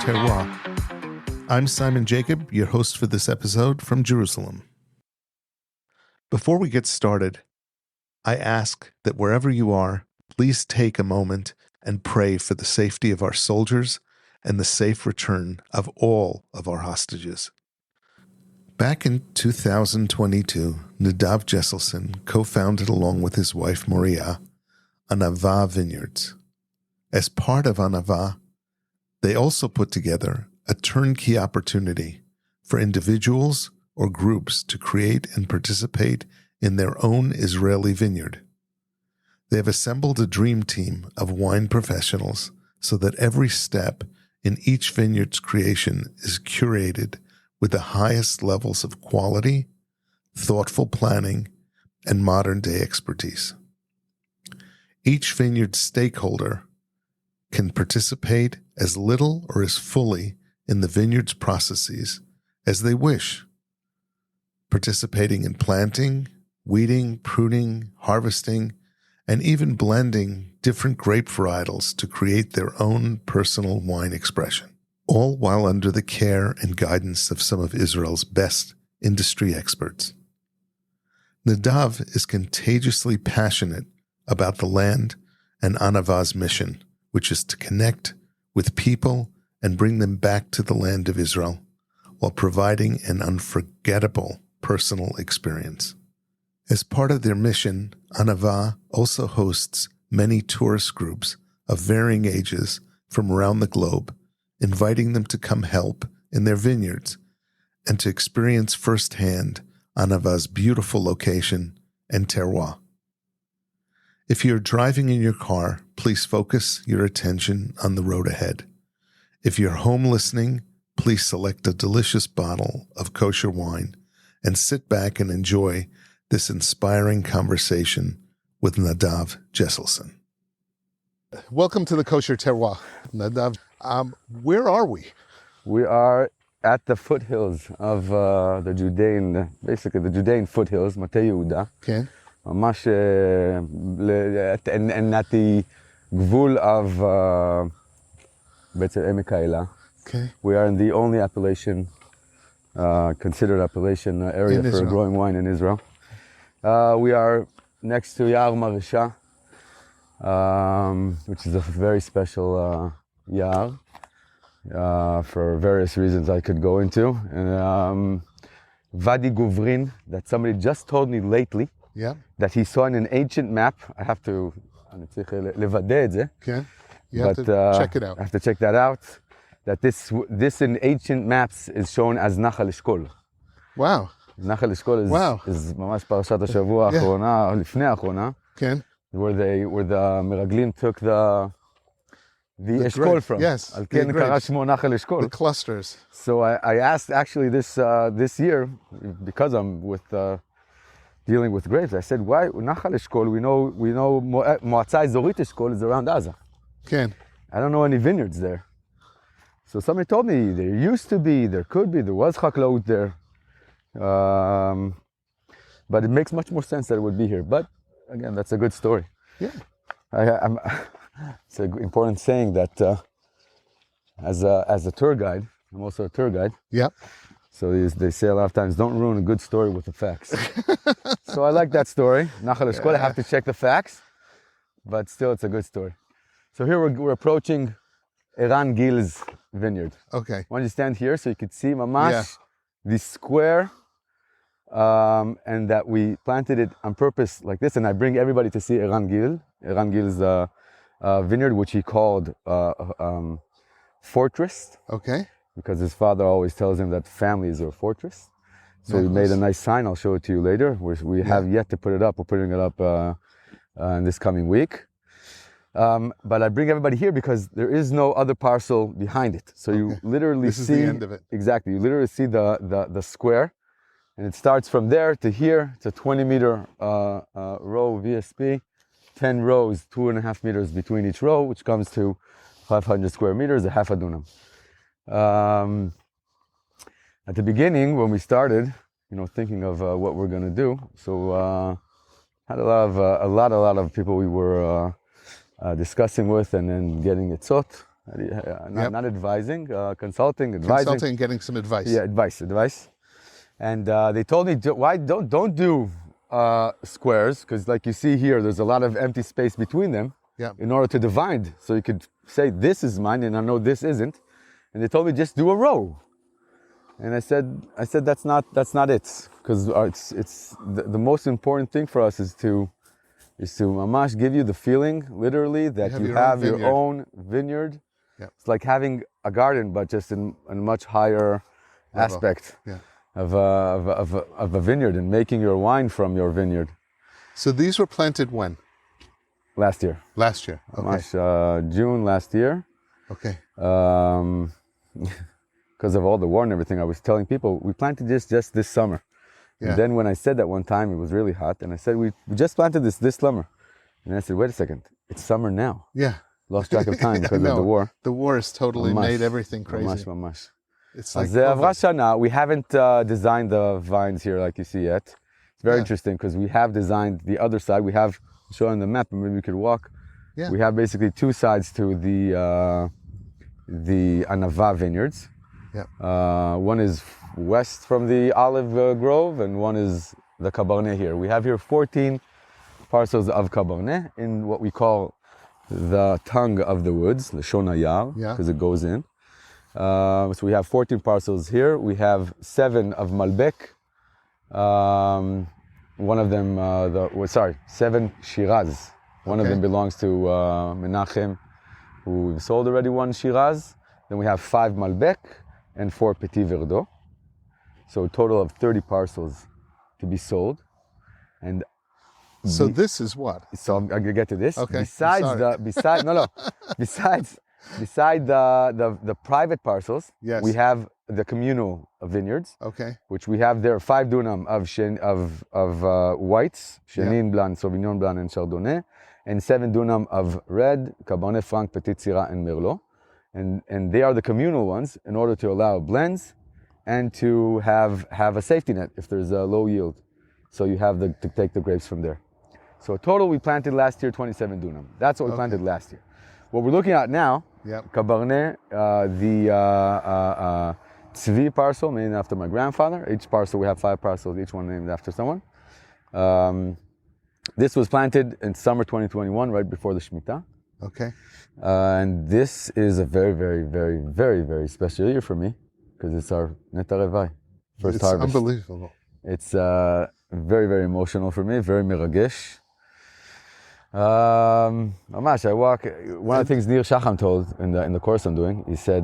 Terroir. I'm Simon Jacob, your host for this episode from Jerusalem. Before we get started, I ask that wherever you are, please take a moment and pray for the safety of our soldiers and the safe return of all of our hostages. Back in 2022, Nadav Jesselson co-founded along with his wife Moria Anava Vineyards. As part of Anava, they also put together a turnkey opportunity for individuals or groups to create and participate in their own Israeli vineyard. They have assembled a dream team of wine professionals so that every step in each vineyard's creation is curated with the highest levels of quality, thoughtful planning, and modern-day expertise. Each vineyard stakeholder can participate as little or as fully in the vineyard's processes as they wish, participating in planting, weeding, pruning, harvesting, and even blending different grape varietals to create their own personal wine expression, all while under the care and guidance of some of Israel's best industry experts. Nadav is contagiously passionate about the land and Anava's mission, which is to connect with people and bring them back to the land of Israel while providing an unforgettable personal experience. As part of their mission, Anava also hosts many tourist groups of varying ages from around the globe, inviting them to come help in their vineyards and to experience firsthand Anava's beautiful location and terroir. If you're driving in your car, please focus your attention on the road ahead. If you're home listening, please select a delicious bottle of kosher wine and sit back and enjoy this inspiring conversation with Nadav Jesselson. Welcome to the Kosher Terroir, Nadav. Where are we? We are at the foothills of the Judean Foothills, מטה יהודה. כן. ממש at the גבול of בעצם עמק האלה. Okay. We are in the only appellation, considered appellation area for growing wine in Israel. We are next to Yatir Marisha, which is a very special Yatir for various reasons I could go into. And Vadi Guvrin, that somebody just told me lately, that he saw in an ancient map. I have to לוודא את זה. Okay. You have to check it out. I have to check that out. That this in ancient maps is shown as נחל אשכול. Wow. נחל אשכול is ממש פרשת השבוע האחרונה, או לפני האחרונה. כן. Where the מרגלים took the אשכול from. Yes. על כן קרא שמו נחל אשכול. The clusters. So I asked actually this year, because I'm dealing with grapes, I said, why נחל אשכול? We know מועצה אזורית אשכול is around Gaza. כן. I don't know any vineyards there. So somebody told me there used to be, there could be, there was chaklaut there. But it makes much more sense that it would be here. But again, that's a good story. Yeah. It's an important saying that as a tour guide, I'm also a tour guide. Yeah. So they say a lot of times, don't ruin a good story with the facts. So I like that story. Nachal Eshkol, I have to check the facts, but still it's a good story. So here we're approaching Eran Gil's vineyard. Okay. Why don't you stand here so you can see mamash, the square, and that we planted it on purpose like this. And I bring everybody to see Eran Gil. Eran Gil's vineyard, which he called fortress. Okay. Because his father always tells him that families are a fortress. So he made a nice sign. I'll show it to you later. We have yet to put it up. We're putting it up in this coming week. But I bring everybody here because there is no other parcel behind it. So you literally see... This is the end of it. Exactly. You literally see the square. And it starts from there to here. It's a 20-meter row VSP. 10 rows, 2.5 meters between each row, which comes to 500 square meters, a half a dunam. At the beginning, when we started, thinking of what we're going to do, so had a lot of people we were discussing with, and then getting etzot, Not advising, consulting, advising. Consulting, getting some advice. Yeah, advice. And they told me, why don't do squares? Because like you see here, there's a lot of empty space between them. Yeah. In order to divide, so you could say this is mine, and I know this isn't. And they told me just do a row. And I said that's not it, because it's the most important thing for us is to mamash give you the feeling, literally, that you have your own vineyard. Yeah. It's like having a garden, but just in a much higher aspect of a vineyard, and making your wine from your vineyard. So these were planted when? Last year. Last year. Okay. June last year. Okay. Because of all the war and everything, I was telling people we planted just this summer. Yeah. And then when I said that one time, it was really hot, and I said we just planted this summer. And I said, wait a second, it's summer now. Yeah. Lost track of time because of the war. The war has totally made everything crazy. Mamash. It's like we haven't designed the vines here like you see yet. It's very interesting because we have designed the other side. We have shown the map, and maybe we could walk. Yeah. We have basically two sides to the Anava Vineyards. Yeah. One is west from the olive grove, and one is the Cabernet here. We have here 14 parcels of Cabernet in what we call the tongue of the woods, the Shonayar, because it goes in. So we have 14 parcels here. We have 7 of Malbec. One of them, 7 Shiraz. One of them belongs to Menachem, who we've sold already 1 Shiraz. Then we have 5 Malbec and 4 Petit Verdot. So a total of 30 parcels to be sold. And so this is what? So I'm gonna get to this. Okay. Besides the private parcels, we have the communal vineyards. Okay. Which we have there 5 dunam of whites, Chenin Blanc, Sauvignon Blanc, and Chardonnay, and 7 dunam of red, Cabernet Franc, Petit Syrah, and Merlot. And they are the communal ones in order to allow blends and to have a safety net if there's a low yield. So you have to take the grapes from there. So total we planted last year 27 dunam. That's what we planted last year. What we're looking at now, Cabernet, the Tzvi parcel named after my grandfather. Each parcel, we have 5 parcels, each one named after someone. This was planted in summer 2021, right before the Shemitah. Okay. And this is a very, very, very, very, very special year for me because it's our Netarevai, first harvest. It's unbelievable. It's very, very emotional for me, very miragesh. Mamash, I walk. One of the things Nir Shacham told in the course I'm doing, he said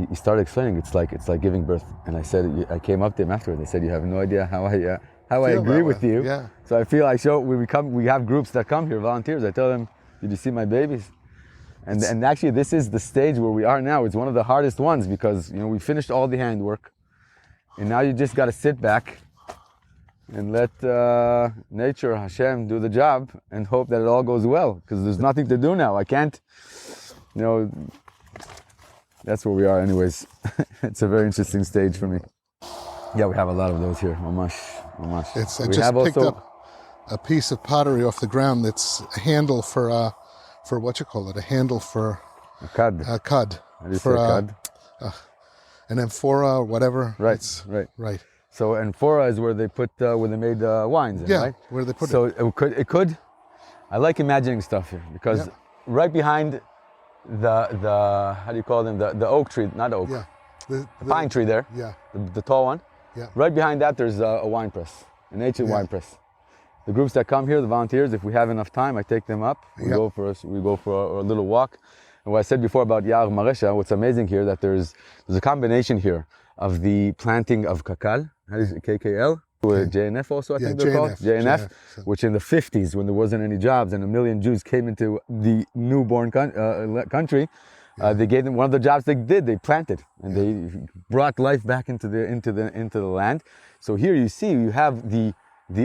he started explaining it's like giving birth. And I said I came up to him afterwards. I said you have no idea how I agree with you. Yeah. So I feel we have groups that come here, volunteers. I tell them, did you see my babies? And actually this is the stage where we are now. It's one of the hardest ones because we finished all the handwork, and now you just got to sit back and let nature, Hashem, do the job and hope that it all goes well, because there's nothing to do now. I can't, that's where we are anyways. It's a very interesting stage for me. Yeah, we have a lot of those here, mamash. I just picked up a piece of pottery off the ground that's a handle for what you call it, a handle for a cud. A cud. How do you say cud? An amphora or whatever. Right. Right. So amphora is where they put where they made wines in, right? Where they put it. So it could. I like imagining stuff here because right behind the how do you call them, the oak tree, not oak, the pine tree there, the tall one. Yeah. Right behind that there's a wine press, an ancient wine press. The groups that come here, the volunteers, if we have enough time, I take them up. We go for a little walk. And what I said before about Yar Maresha, what's amazing here that there's a combination here of the planting of kakal, how is it, KKL? JNF also, I think they're called. JNF, which in the 50s, when there wasn't any jobs and 1 million Jews came into the newborn country, they gave them one of the jobs they did. They planted and they brought life back into the land. So here you see you have the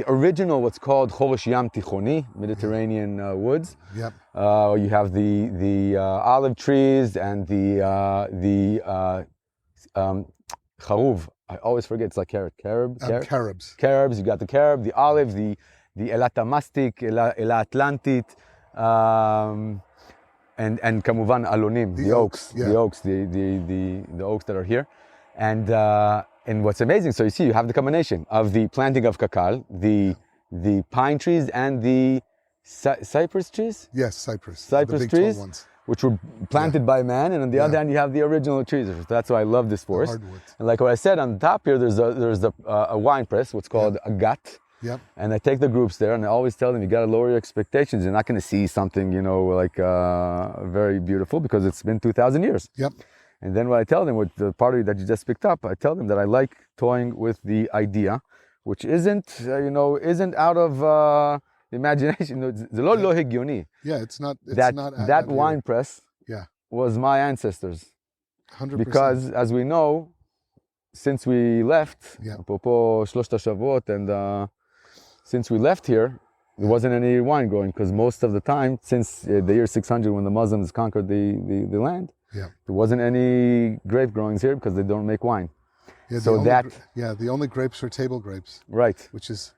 original, what's called Choresh Yam Tichoni, Mediterranean woods. Yep. You have the olive trees and the charuv. I always forget, it's like carrot. Carobs. Carobs, you got the carob, the olive, the elatamastic, ela atlantit, and כמובן alonim, the oaks, yeah. the oaks that are here, and what's amazing, so you see, you have the combination of the planting of cacao, the pine trees and the cypress trees. Yes, cypress the big trees, tall ones, which were planted by man, and on the other hand, you have the original trees. That's why I love this forest. And like what I said, on the top here, there's a wine press, what's called a gat. Yep. And I take the groups there, and I always tell them, you got to lower your expectations. You're not going to see something, like very beautiful, because it's been 2,000 years. Yep. And then what I tell them, with the part that you just picked up, I tell them that I like toying with the idea, which isn't out of imagination. Yeah, it's not. That wine press. Yeah. Was my ancestors. 100%. Because as we know, since we left, yeah. and since we left here, there wasn't any wine growing, because most of the time, since the year 600, when the Muslims conquered the land, yeah. there wasn't any grape growings here because they don't make wine. Yeah, the only grapes are table grapes. Right. Which is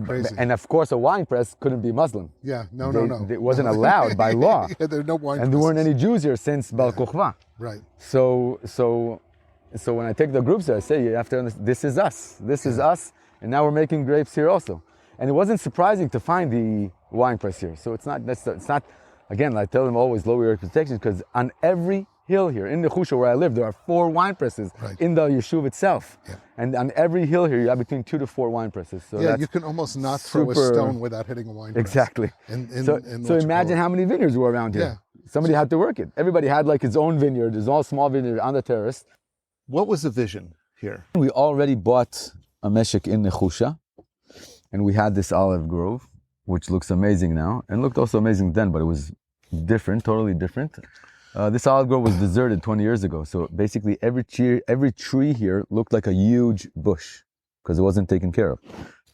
crazy. And of course, a wine press couldn't be Muslim. Yeah, no. It wasn't allowed by law. Yeah, there are no wine and there weren't any Jews here since Bar Kokhba. Right. So when I take the groups there, I say, you have to understand, this is us. This is us. And now we're making grapes here also. And it wasn't surprising to find the wine press here. So it's not, again, I tell them always lower your expectations, because on every hill here, in the Chusha where I live, there are 4 wine presses in the yeshuv itself. Yeah. And on every hill here, you have between 2 to 4 wine presses. So yeah, you can almost not throw a stone without hitting a wine press. Exactly. So imagine how many vineyards were around here. Yeah. Somebody had to work it. Everybody had like his own vineyard, his own small vineyard on the terrace. What was the vision here? We already bought a meshek in Nechusha, and we had this olive grove, which looks amazing now, and looked also amazing then, but it was different, totally different. This olive grove was deserted 20 years ago, so basically every tree here looked like a huge bush, because it wasn't taken care of.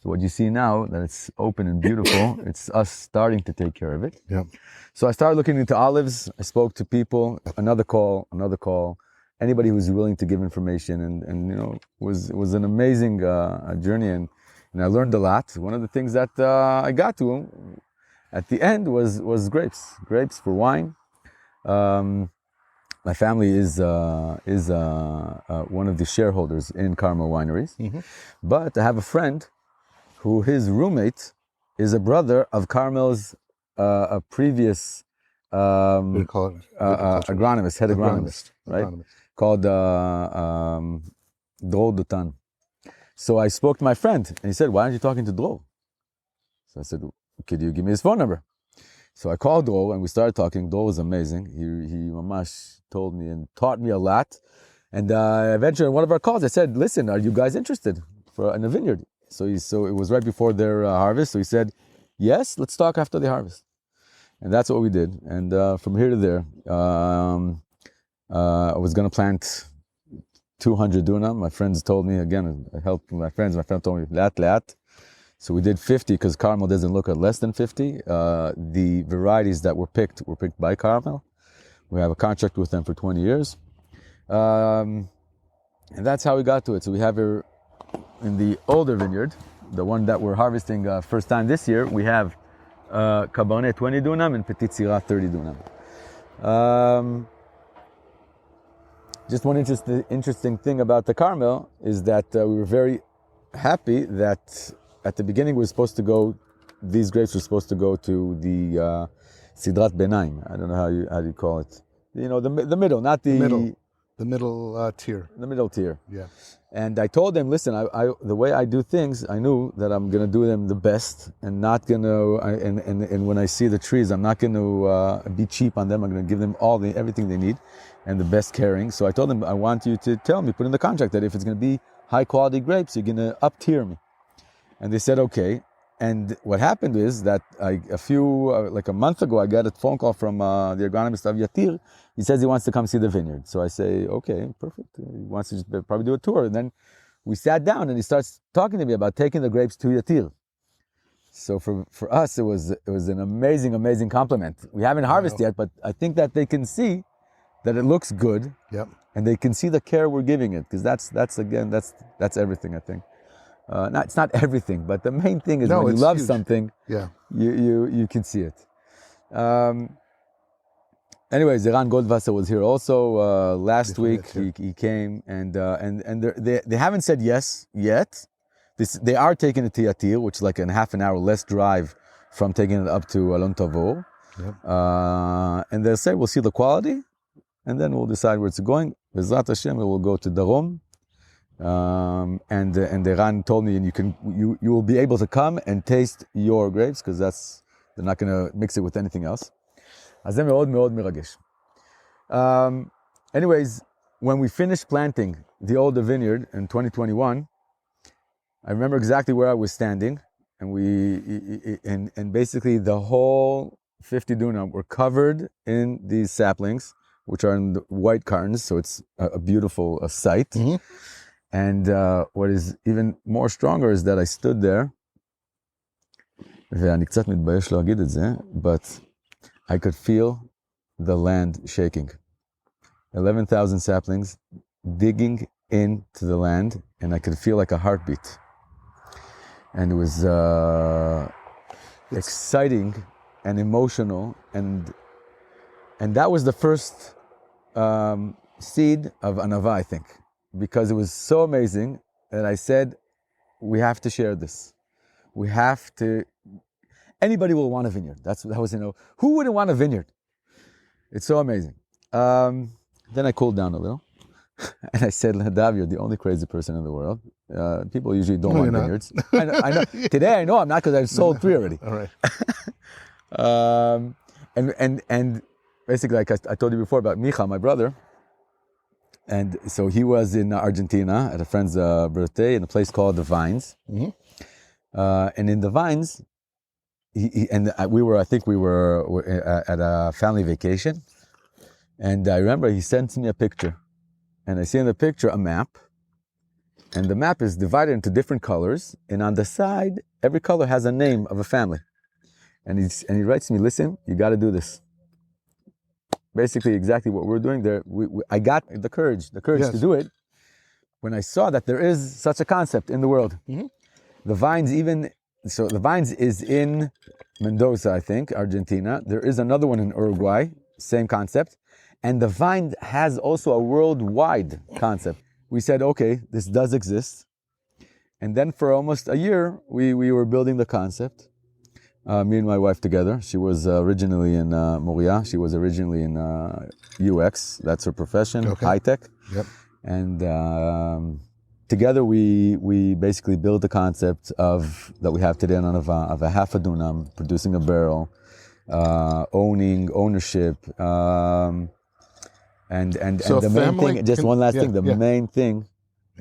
So what you see now, that it's open and beautiful, it's us starting to take care of it. Yeah. So I started looking into olives, I spoke to people, another call. Anybody who's willing to give information, and was an amazing journey, and I learned a lot. One of the things that I got to at the end was grapes for wine. My family is one of the shareholders in Carmel Wineries, but I have a friend who his roommate is a brother of Carmel's a previous agronomist, head agronomist, right? Called Drol Dutan. So I spoke to my friend, and he said, "Why aren't you talking to Drol?" So I said, "Could you give me his phone number?" So I called Drol, and we started talking. Drol was amazing. He mamash told me and taught me a lot. And eventually, in one of our calls, I said, "Listen, are you guys interested in a vineyard?" So it was right before their harvest. So he said, "Yes, let's talk after the harvest." And that's what we did. And from here to there, I was going to plant 200 dunam. My friends told me, again, I helped my friends. My friend told me, lat. So we did 50, because Carmel doesn't look at less than 50. The varieties that were picked by Carmel. We have a contract with them for 20 years. And that's how we got to it. So we have here in the older vineyard, the one that we're harvesting first time this year, we have Cabernet 20 dunam and Petit Syrah 30 dunam. Just one interesting thing about the Carmel is that we were very happy that at the beginning these grapes were supposed to go to the Sidrat Benaim. I don't know how you call it. The middle, not the middle tier. The middle tier. Yeah. And I told them, listen, the way I do things, I knew that I'm going to do them the best, and not going to, and when I see the trees, I'm not going to be cheap on them. I'm going to give them everything they need and the best caring. So I told them, I want you to tell me, put in the contract that if it's going to be high quality grapes, you're going to up tier me. And they said, okay. And what happened is that like a month ago, I got a phone call from the agronomist of Yatir. He says he wants to come see the vineyard. So I say, okay, perfect. He wants to just probably do a tour. And then we sat down, and he starts talking to me about taking the grapes to Yatir. So for us, it was an amazing compliment. We haven't harvested yet, but I think that they can see that it looks good. Yep. And they can see the care we're giving it, because that's everything, I think. It's not everything, but the main thing is when you love something, you can see it. anyways, Iran Goldwasser was here also last week. He came and they haven't said yes yet. They are taking it to Yatir, which is like a half an hour less drive from taking it up to Alon Tavo. Yep. And they'll say we'll see the quality, and then we'll decide where it's going. Bezrat Hashem, it will go to Darom. And Iran told me, and you will be able to come and taste your grapes, because they're not going to mix it with anything else. אז זה מאוד מאוד מרגש. Anyways, when we finished planting the older vineyard in 2021, I remember exactly where I was standing, and basically the whole 50 dunam were covered in these saplings, which are in the white cartons, so it's a beautiful sight. Mm-hmm. And what is even more stronger is that I stood there, ואני קצת מתבייש להגיד את זה, but I could feel the land shaking. 11,000 saplings digging into the land, and I could feel like a heartbeat. And it was exciting and emotional, and that was the first seed of Anava, I think, because it was so amazing that I said, we have to share this. We have to. Anybody will want a vineyard. That was, who wouldn't want a vineyard? It's so amazing. Then I cooled down a little, and I said, Nadav, you're the only crazy person in the world. People usually don't want vineyards. I know. Today I know I'm not, because I've sold 3 already. All right. And basically, like I told you before about Micha, my brother. And so he was in Argentina at a friend's birthday in a place called the Vines. Mm-hmm. And in the Vines, we were at a family vacation. And I remember he sent me a picture. And I see in the picture a map. And the map is divided into different colors. And on the side, every color has a name of a family. And he writes to me, listen, you got to do this. Basically, exactly what we're doing there. I got the courage yes. to do it when I saw that there is such a concept in the world. Mm-hmm. The Vines is in Mendoza, I think, Argentina. There is another one in Uruguay, same concept. And the Vine has also a worldwide concept. We said, okay, this does exist. And then for almost a year, we were building the concept. Me and my wife together. She was originally in Moria. She was originally in UX. That's her profession, okay. High tech. Yep. And together we basically built the concept that we have today in Anava, of a half a dunam, producing a barrel, ownership, and so the main thing. Just one last thing. The main thing,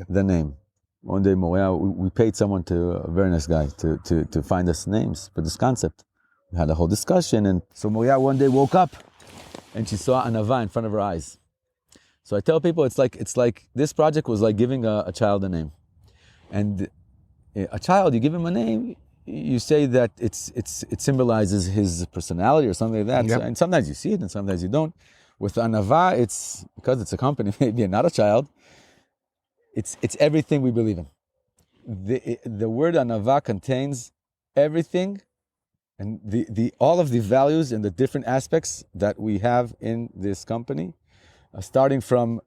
the name. One day, Moria, we paid someone a very nice guy, to find us names for this concept. We had a whole discussion, and so Moria one day woke up, and she saw Anava in front of her eyes. So I tell people, it's like this project was like giving a child a name, and a child, you give him a name, you say that it symbolizes his personality or something like that. Yep. So, and sometimes you see it, and sometimes you don't. With Anava, it's because it's a company, maybe not a child. It's everything we believe in. The word Anava contains everything, and all of the values and the different aspects that we have in this company, starting from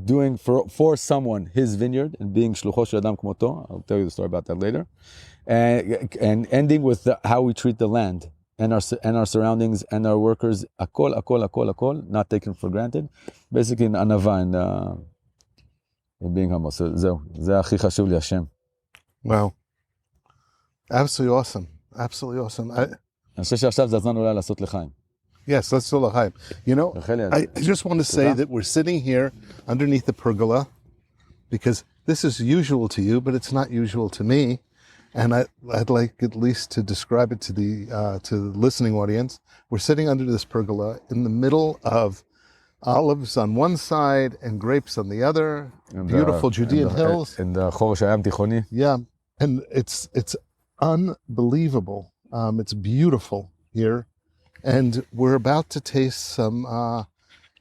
doing for someone his vineyard and being shlucho shel adam kmoto. I'll tell you the story about that later, and ending with how we treat the land and our surroundings and our workers. Akol, not taken for granted. Basically, in Anava and. Being humble. So, זה הכי חשוב לי, השם. Wow. Absolutely awesome. Absolutely awesome. אני חושב שעכשיו זה הזמן אולי לעשות לחיים. Yes, let's do l'chaim. I just want to say that we're sitting here underneath the pergola, because this is usual to you, but it's not usual to me. And I'd like at least to describe it to the listening audience. We're sitting under this pergola in the middle of olives on one side and grapes on the other. Beautiful Judean hills. And the Chorosh Hayam Tichoni. Yeah, and it's unbelievable. It's beautiful here, and we're about to taste some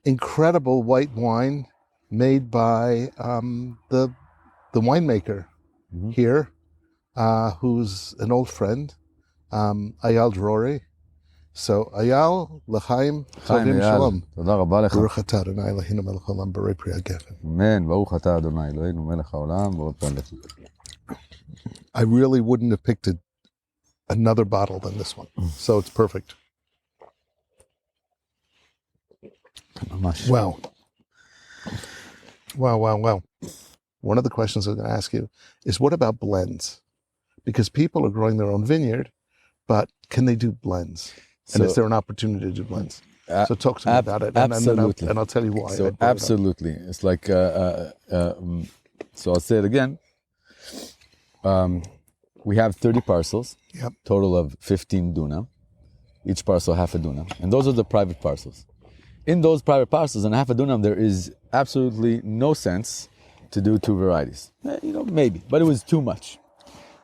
incredible white wine made by the winemaker here, who's an old friend, Ayal Drori, So, Ayal, L'chaim, חיים Tovim, אייל, Shalom. תודה רבה לך. Baruch atah Adonai Eloheinu melech haolam, borei pri hagafen. אמן, ברוך אתה אדוני אלוהינו מלך העולם ועוד פלך. I really wouldn't have picked another bottle than this one. So it's perfect. ממש. Wow. Wow. One of the questions I'm going to ask you is, what about blends? Because people are growing their own vineyard, but can they do blends? And is there an opportunity to do blends? So talk to me about it. Absolutely. And I'll tell you why. So absolutely. It's like, so I'll say it again. We have 30 parcels, Yep. total of 15 dunam, each parcel half a dunam. And those are the private parcels. In those private parcels and half a dunam, there is absolutely no sense to do two varieties. Maybe, but it was too much.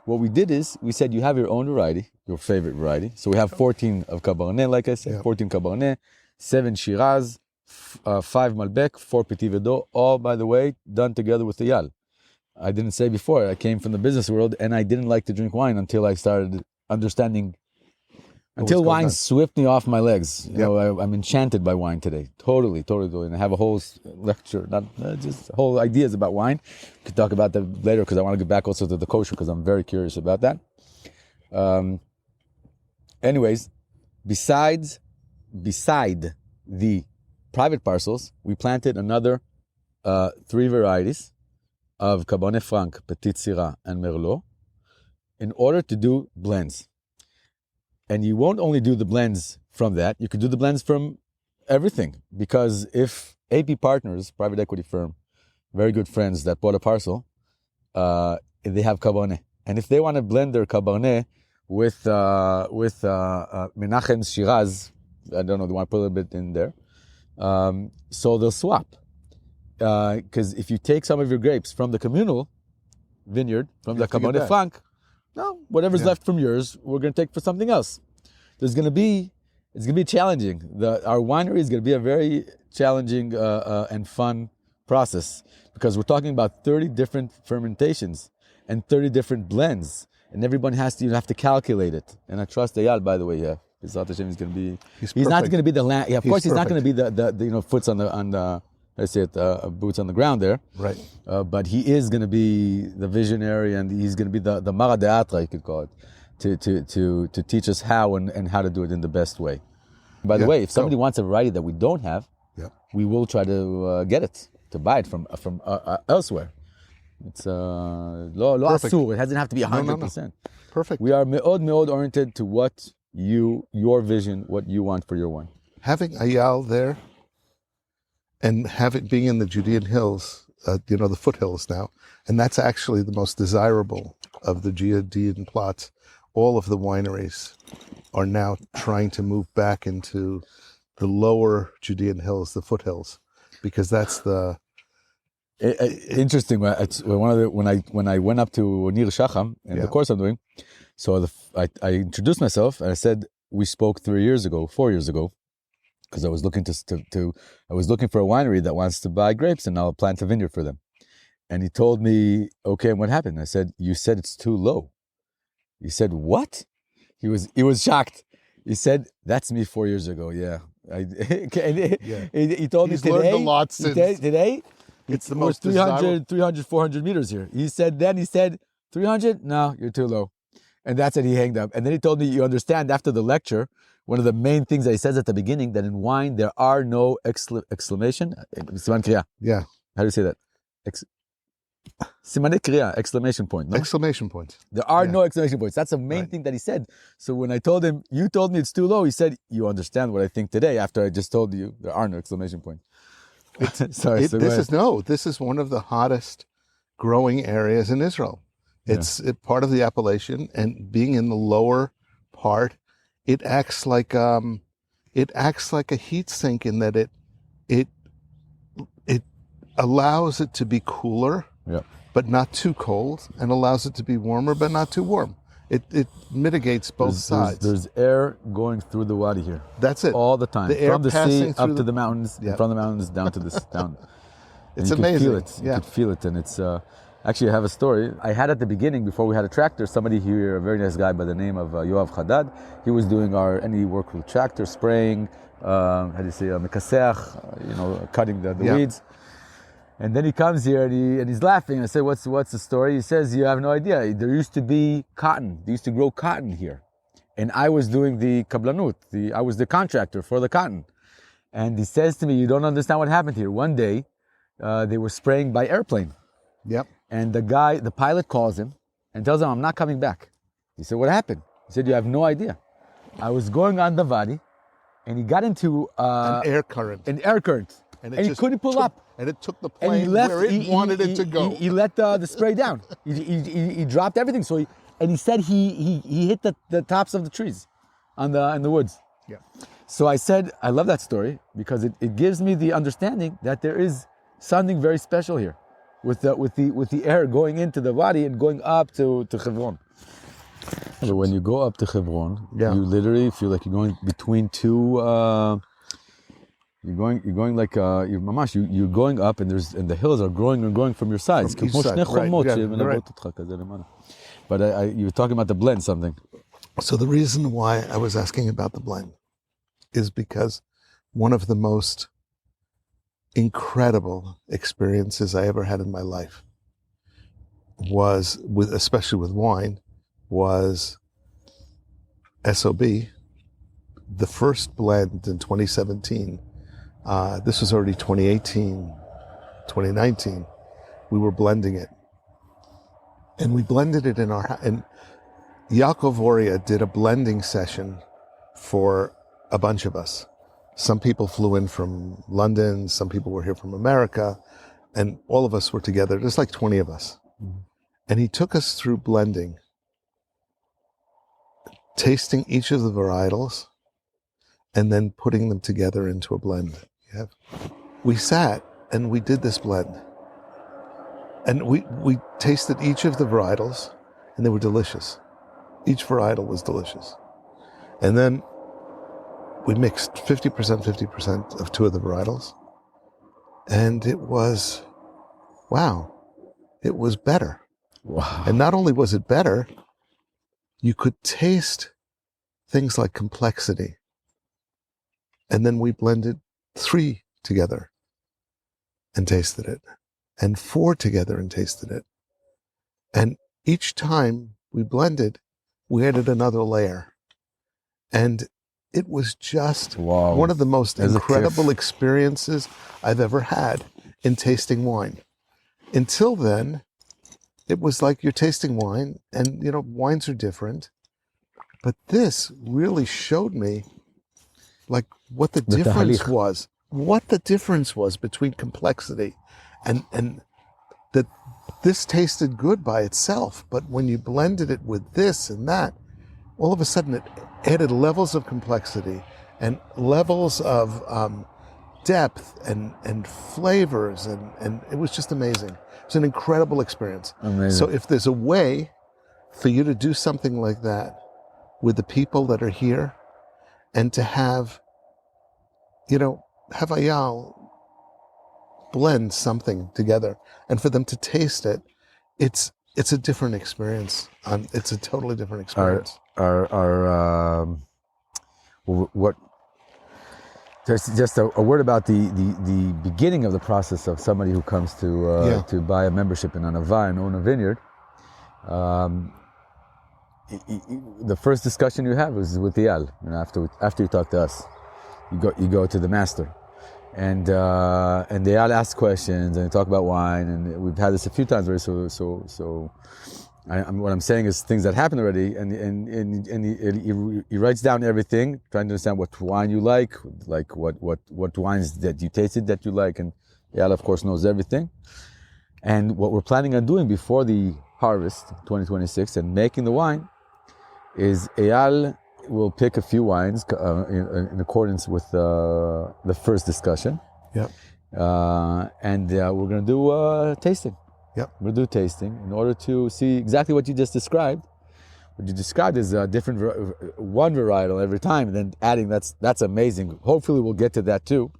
What we did is, we said you have your own variety, your favorite variety. So we have 14 of Cabernet, like I said, Yeah. 14 Cabernet, 7 Shiraz, 5 Malbec, 4 Petit Verdot, all, by the way, done together with the Yal. I didn't say before, I came from the business world and I didn't like to drink wine until I started understanding, until wine swept me off my legs. You know, I'm enchanted by wine today. Totally. And I have a whole lecture, not just whole ideas about wine. We could talk about that later because I want to get back also to the kosher because I'm very curious about that. Anyways, beside the private parcels, we planted another 3 varieties of Cabernet Franc, Petit Syrah, and Merlot in order to do blends. And you won't only do the blends from that, you could do the blends from everything. Because if AP Partners, private equity firm, very good friends that bought a parcel, they have Cabernet. And if they want to blend their Cabernet with Menachem's Shiraz, I don't know, they want to put a little bit in there, so they'll swap. Because if you take some of your grapes from the communal vineyard, from the Cabernet Franc, no, whatever's left from yours, we're going to take for something else. It's going to be challenging. Our winery is going to be a very challenging and fun process because we're talking about 30 different fermentations and 30 different blends, and everyone you have to calculate it. And I trust Eyal, by the way, he's not going to be. He's not going to be the land. Yeah, of course, he's not going to be the foots on the boots on the ground there. Right. But he is going to be the visionary, and he's going to be the Mara Deatra, you could call it, to teach us how and how to do it in the best way. By the way, if somebody wants a variety that we don't have, we will try to get it, to buy it from elsewhere. It's lo asur. It doesn't have to be 100%. No. Perfect. We are meod oriented to what your vision, what you want for your wine. Having Ayal there, and being in the Judean Hills, the foothills now, and that's actually the most desirable of the Judean plots. All of the wineries are now trying to move back into the lower Judean Hills, the foothills, because that's the interesting. When I went up to Nir Shacham and the course I'm doing, so I introduced myself and I said we spoke 4 years ago, because I was looking I was looking for a winery that wants to buy grapes and I'll plant a vineyard for them. And he told me, okay, and what happened? I said, you said it's too low. He said, what? He was shocked. He said, that's me 4 years ago. Yeah. He told me today. Learned a lot since. Today, it's the most 300, 400 meters here. He said 300? No, you're too low. And that's it, he hanged up. And then he told me, you understand, after the lecture, one of the main things that he says at the beginning, that in wine, there are no exclamation. Siman kriya. Yeah. How do you say that? Siman kriya, exclamation point. No? Exclamation points. There are no exclamation points. That's the main thing that he said. So when I told him, you told me it's too low, he said, you understand what I think today after I just told you there are no exclamation points. This is one of the hottest growing areas in Israel. It's part of the appellation, and being in the lower part, it acts like a heat sink in that it allows it to be cooler, but not too cold, and allows it to be warmer, but not too warm. It mitigates both sides. There's air going through the wadi here. That's it. All the time. The air from the sea up to the mountains, from the mountains down to this town. It's amazing. You could feel it, and it's. Actually, I have a story. I had at the beginning, before we had a tractor, somebody here, a very nice guy by the name of Yoav Haddad. He was doing any work with tractor, spraying, how do you say, mekaseach, cutting the weeds. And then he comes here and he's laughing. I said, what's the story? He says, you have no idea. There used to be cotton. They used to grow cotton here. And I was doing the kablanut. I was the contractor for the cotton. And he says to me, you don't understand what happened here. One day, they were spraying by airplane. Yep. And the pilot calls him and tells him, I'm not coming back. He said, what happened? He said, you have no idea. I was going on the Wadi and he got into an air current. And he couldn't pull up. And it took the plane where it wanted it to go. He let the spray down. He dropped everything. So he said he hit the tops of the trees in the woods. Yeah. So I said, I love that story because it gives me the understanding that there is something very special here with the air going into the Wadi and going up to Hebron. So when you go up to Hebron, you literally feel like you're going between two. You're going like you're going up, and the hills are growing and growing from your sides. From each side, right. But you were talking about the blend, something. So the reason why I was asking about the blend is because one of the most incredible experiences I ever had in my life was especially with wine, was SOB, the first blend in 2017. This was already 2018, 2019. We were blending it. And we blended it in our house. And Yaakov Oria did a blending session for a bunch of us. Some people flew in from London, some people were here from America, and all of us were together. There's like 20 of us. Mm-hmm. And he took us through blending, tasting each of the varietals, and then putting them together into a blend. We sat and we did this blend. And we tasted each of the varietals, and they were delicious. Each varietal was delicious. And then we mixed 50% of two of the varietals. And it was, wow, it was better. Wow. And not only was it better, you could taste things like complexity. And then we blended 3 together and tasted it, and 4 together and tasted it. And each time we blended, we added another layer. And it was just one of the most incredible experiences I've ever had in tasting wine. Until then, it was like you're tasting wine, and wines are different. But this really showed me like what the difference was between complexity and that this tasted good by itself, but when you blended it with this and that, all of a sudden it added levels of complexity and levels of depth and flavors, and it was just amazing. It was an incredible experience. Amazing. So if there's a way for you to do something like that with the people that are here, and to have Ayal blend something together, and for them to taste it, it's a different experience. It's a totally different experience. There's just a word about the beginning of the process of somebody who comes to buy a membership in Anava and own a vineyard. The first discussion you have is with Eyal. After you talk to us, you go to the master, and Eyal asks questions and they talk about wine, and we've had this a few times already. So what I'm saying is things that happened already, and he writes down everything, trying to understand what wine you like what wines that you tasted that you like, and Eyal of course knows everything. And what we're planning on doing before the harvest 2026 and making the wine is Eyal will pick a few wines in accordance with the first discussion. Yep. And we're going to do tasting. Yep. We'll do tasting in order to see exactly what you just described. What you described is a different one varietal every time, and then adding. That's amazing. Hopefully we'll get to that too.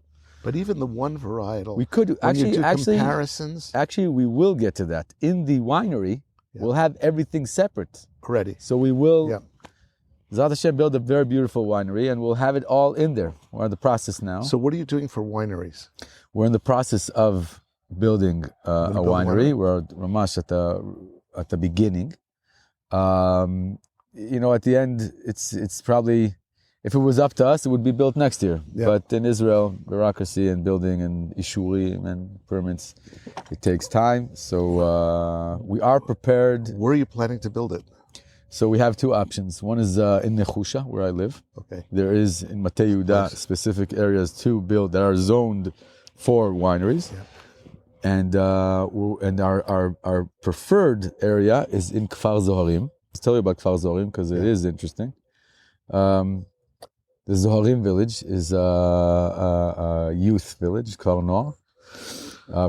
But even the one varietal, We could when you do actually comparisons, actually we will get to that. In the winery, we'll have everything separate. already. So we will Yeah. Zat Hashem build a very beautiful winery, and we'll have it all in there. We're in the process now. So what are you doing for wineries? We're in the process of building a winery. We're Ramash at the beginning. At the end, it's probably, if it was up to us, it would be built next year. Yeah. But in Israel, bureaucracy and building and ishurim and permits, it takes time. So we are prepared. Where are you planning to build it? So we have two options. One is in Nechusha, where I live. Okay. There is in Matei Yehuda specific areas to build that are zoned for wineries. Yeah. And our preferred area is in Kfar Zoharim. I'll tell you about Kfar Zoharim because it is interesting. The Zoharim village is a youth village, Kfar Noar,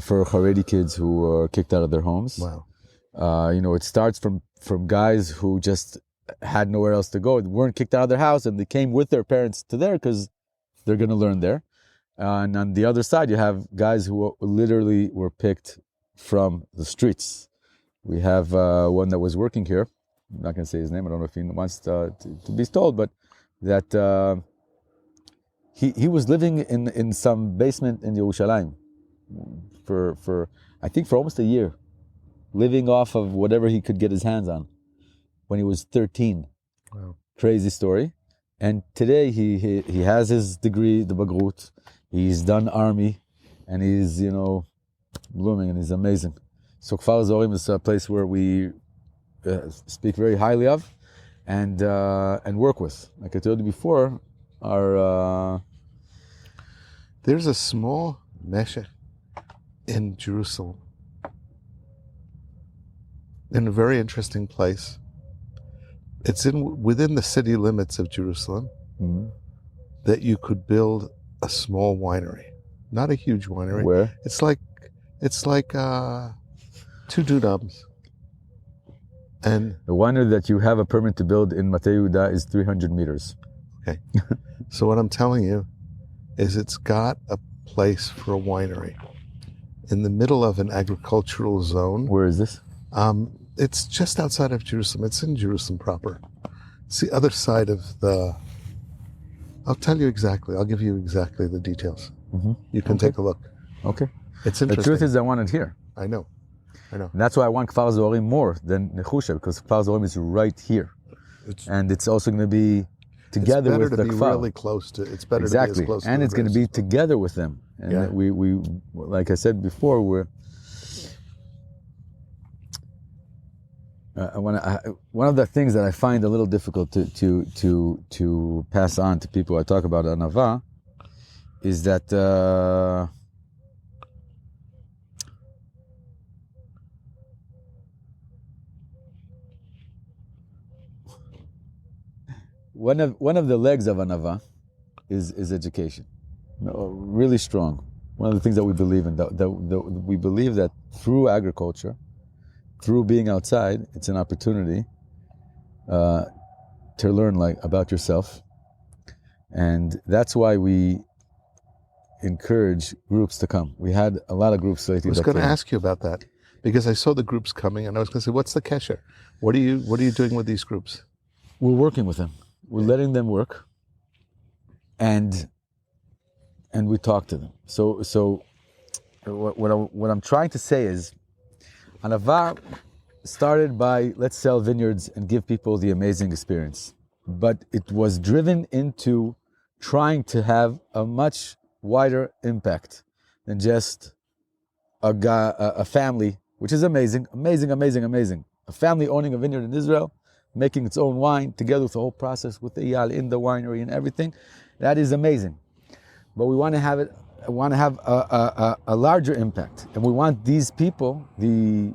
for Haredi kids who are kicked out of their homes. Wow. It starts from guys who just had nowhere else to go, weren't kicked out of their house, and they came with their parents to there because they're going to learn there. And on the other side, you have guys who literally were picked from the streets. We have one that was working here. I'm not going to say his name. I don't know if he wants to be told, but that he was living in some basement in Yerushalayim for I think for almost a year, living off of whatever he could get his hands on when he was 13. Wow. Crazy story. And today he has his degree, the Bagrut. He's done army, and he's, blooming, and he's amazing. So Kfar Zoharim is a place where we speak very highly of and work with. Like I told you before, there's a small meshech in Jerusalem, in a very interesting place. It's within the city limits of Jerusalem, that you could build a small winery, not a huge winery. Where? It's like 2 dunams. And the winery that you have a permit to build in Matei Yehuda is 300 meters. Okay. So what I'm telling you is it's got a place for a winery in the middle of an agricultural zone. Where is this? It's just outside of Jerusalem. It's in Jerusalem proper. It's the other side of I'll tell you exactly. I'll give you exactly the details. Mm-hmm. You can take a look. Okay. It's interesting. The truth is I want it here. I know. And that's why I want Kfar Zoharim more than Nechusha, because Kfar Zoharim is right here. And it's also going to be together with the Kfar. It's better to be really close to, it's better exactly. to be as close and to it's going to be together with them. And we like I said before, one of the things that I find a little difficult to pass on to people I talk about Anava is that one of the legs of Anava is education, really strong. One of the things that we believe in, that we believe that through agriculture, through being outside, it's an opportunity to learn about yourself. And that's why we encourage groups to come. We had a lot of groups lately. I was going to ask you about that because I saw the groups coming, and I was going to say, what's the kesher? What are you doing with these groups? We're working with them. We're letting them work, and we talk to them. So what I'm trying to say is, Anava started by let's sell vineyards and give people the amazing experience. But it was driven into trying to have a much wider impact than just a family, which is amazing. A family owning a vineyard in Israel, making its own wine together with the whole process with the Eyal in the winery and everything. That is amazing. But we want to have it. I want to have a larger impact, and we want these people, the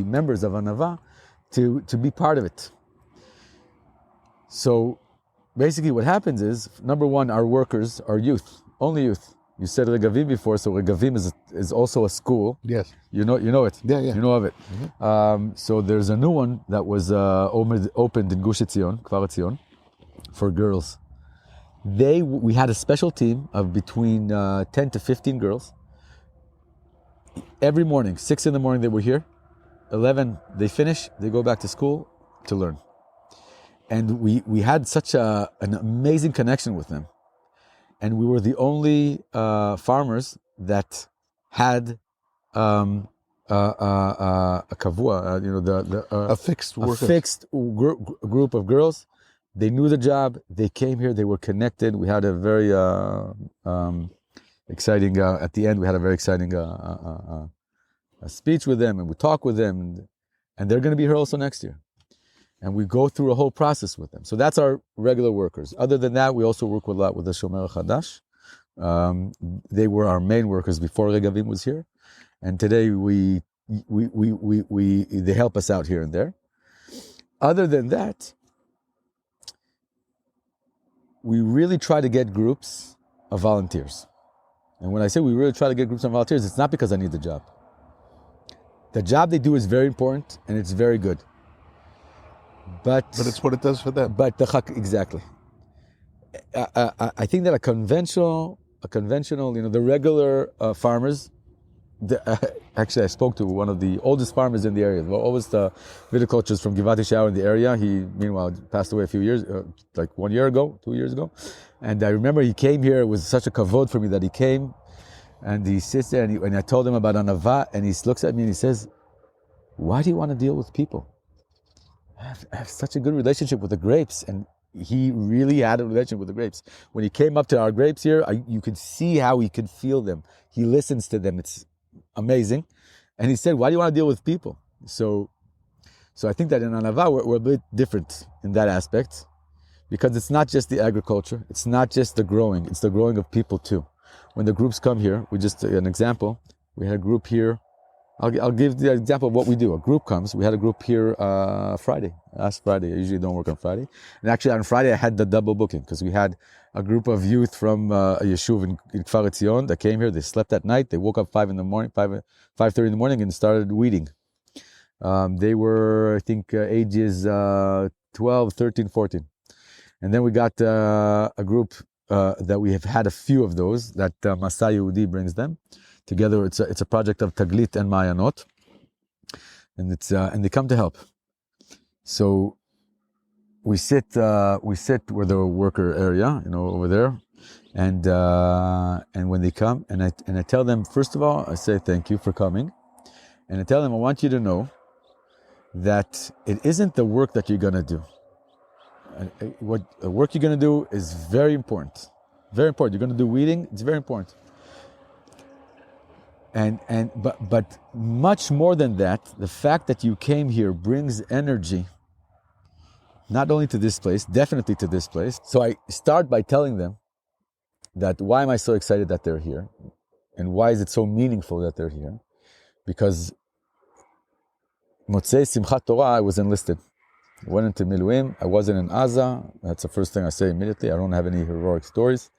members of Anava, to be part of it. So, basically, what happens is, number one, our workers are youth, only youth. You said Regavim before, so Regavim is also a school. Yes, you know it. Yeah. You know of it. Mm-hmm. So there's a new one that was opened in Gush Etzion, Kfar Etzion, for girls. We had a special team of between 10 to 15 girls. Every morning, 6 in the morning they were here. 11, they finish, they go back to school to learn. And we had such an amazing connection with them. And we were the only farmers that had a kavua, a fixed worker. A fixed group of girls. They knew the job. They came here. They were connected. We had a very exciting. At the end, we had a very exciting a speech with them, and we talk with them, and they're going to be here also next year. And we go through a whole process with them. So that's our regular workers. Other than that, we also work a lot with the Shomer Chadash. They were our main workers before Regavim was here, and today they help us out here and there. Other than that, we really try to get groups of volunteers. And when I say we really try to get groups of volunteers, it's not because I need the job. The job they do is very important and it's very good. But it's what it does for them. Exactly. I think that a conventional, the regular farmers. Actually, I spoke to one of the oldest farmers in the area. The oldest viticultures from Givati Shower in the area. He, meanwhile, passed away a few years, like 1 year ago, 2 years ago. And I remember he came here. It was such a kavod for me that he came. And he sits there, and I told him about Anava, and he looks at me and he says, "Why do you want to deal with people? I have such a good relationship with the grapes." And he really had a relationship with the grapes. When he came up to our grapes here, you could see how he could feel them. He listens to them. It's amazing. And he said, "Why do you want to deal with people?" So I think that in Anava, we're a bit different in that aspect, because it's not just the agriculture. It's not just the growing. It's the growing of people too. When the groups come here, an example, we had a group here. I'll give the example of what we do. A group comes. We had a group here last Friday. I usually don't work on Friday. And actually on Friday I had the double booking, because we had a group of youth from a yeshuv in Kfar Etzion that came here. They slept at night. They woke up 5:30 in the morning and started weeding. They were, I think, ages 12, 13, 14. And then we got a group that we have had a few of those that Masa Yehudi brings them together. It's a project of Taglit and Mayanot, and they come to help. So we sit where the worker area, over there, and when they come, and I tell them, first of all, I say thank you for coming, and I tell them, I want you to know that it isn't the work that you're gonna do. What the work you're gonna do is very important. Very important. You're gonna do weeding, it's very important. But much more than that, the fact that you came here brings energy, not only to this place, definitely to this place. So I start by telling them that why am I so excited that they're here? And why is it so meaningful that they're here? Because Motzei Simchat Torah, I was enlisted. I went into Miluim. I wasn't in Aza. That's the first thing I say immediately. I don't have any heroic stories.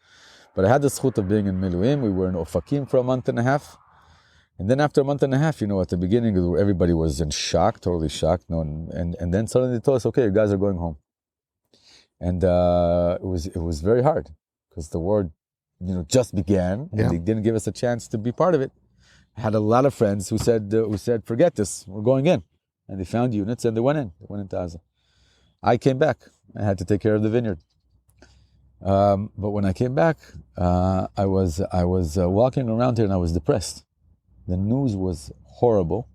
But I had the zchut of being in Miluim. We were in Ofakim for a month and a half. And then after a month and a half, at the beginning, everybody was in shock, totally shocked. And then suddenly they told us, okay, you guys are going home. And it was very hard, because the war, just began, and they didn't give us a chance to be part of it. I had a lot of friends who said, forget this, we're going in. And they found units and they went into Aza. I came back. I had to take care of the vineyard. But when I came back, I was walking around here and I was depressed. The news was horrible.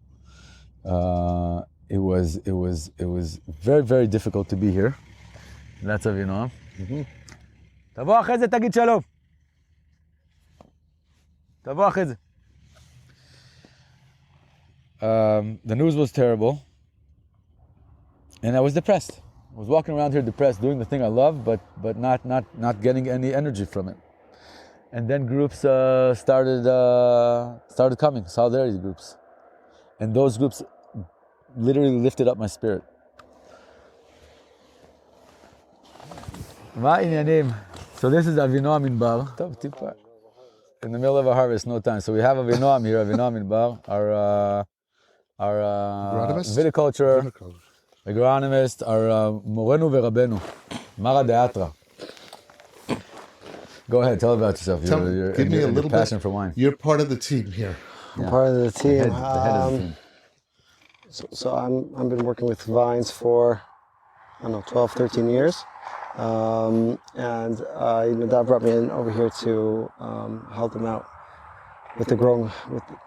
It was very, very difficult to be here. That's Avinoam. תבוא אחרי זה, תגיד שלום. תבוא אחרי זה. The news was terrible, and I was depressed. I was walking around here depressed, doing the thing I love, but not getting any energy from it. And then groups started coming, solidarity groups, and those groups literally lifted up my spirit. מה העניינים? So this is Avinoam in Bar. In the middle of a harvest, no time. So we have Avinoam here, Avinoam in Bar, our viticulture, agronomist, our Morenu Verabenu, Mara Deatra. Go ahead, tell about yourself. Give me a little passion bit. for wine. You're part of the team here. I'm part of the team. The head of the team. So I've been working with vines for, 12, 13 years. And Nadav brought me in over here to help them out with the growing,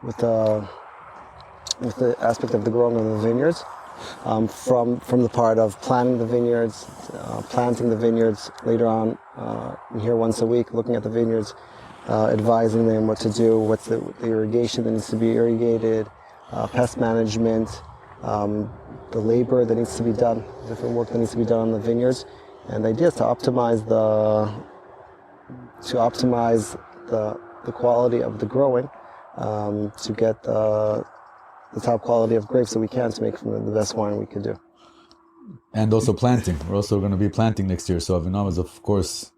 with the aspect of the growing of the vineyards. From the part of planting the vineyards, later on. I'm here once a week looking at the vineyards, advising them what to do, what's the irrigation that needs to be irrigated, pest management, the labor that needs to be done, different work that needs to be done on the vineyards. And the idea is to optimize the quality of the growing, to get the top quality of grapes that we can to make from the best wine we could do. And also planting. We're also going to be planting next year. So Avinav is, of course,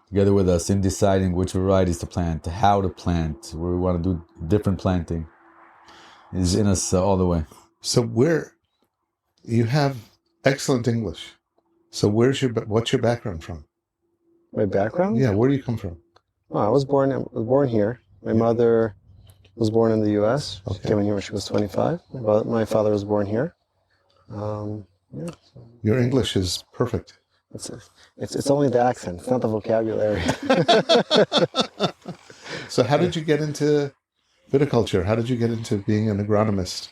together with us in deciding which varieties to plant, how to plant, where we want to do different planting. Is in us all the way. So you have excellent English. So what's your background from? My background? Yeah, where do you come from? Oh, I was born here. My mother was born in the U.S. She came in here when she was 25. My father was born here. Your English is perfect. It's only the accent. It's not the vocabulary. So how did you get into viticulture? How did you get into being an agronomist?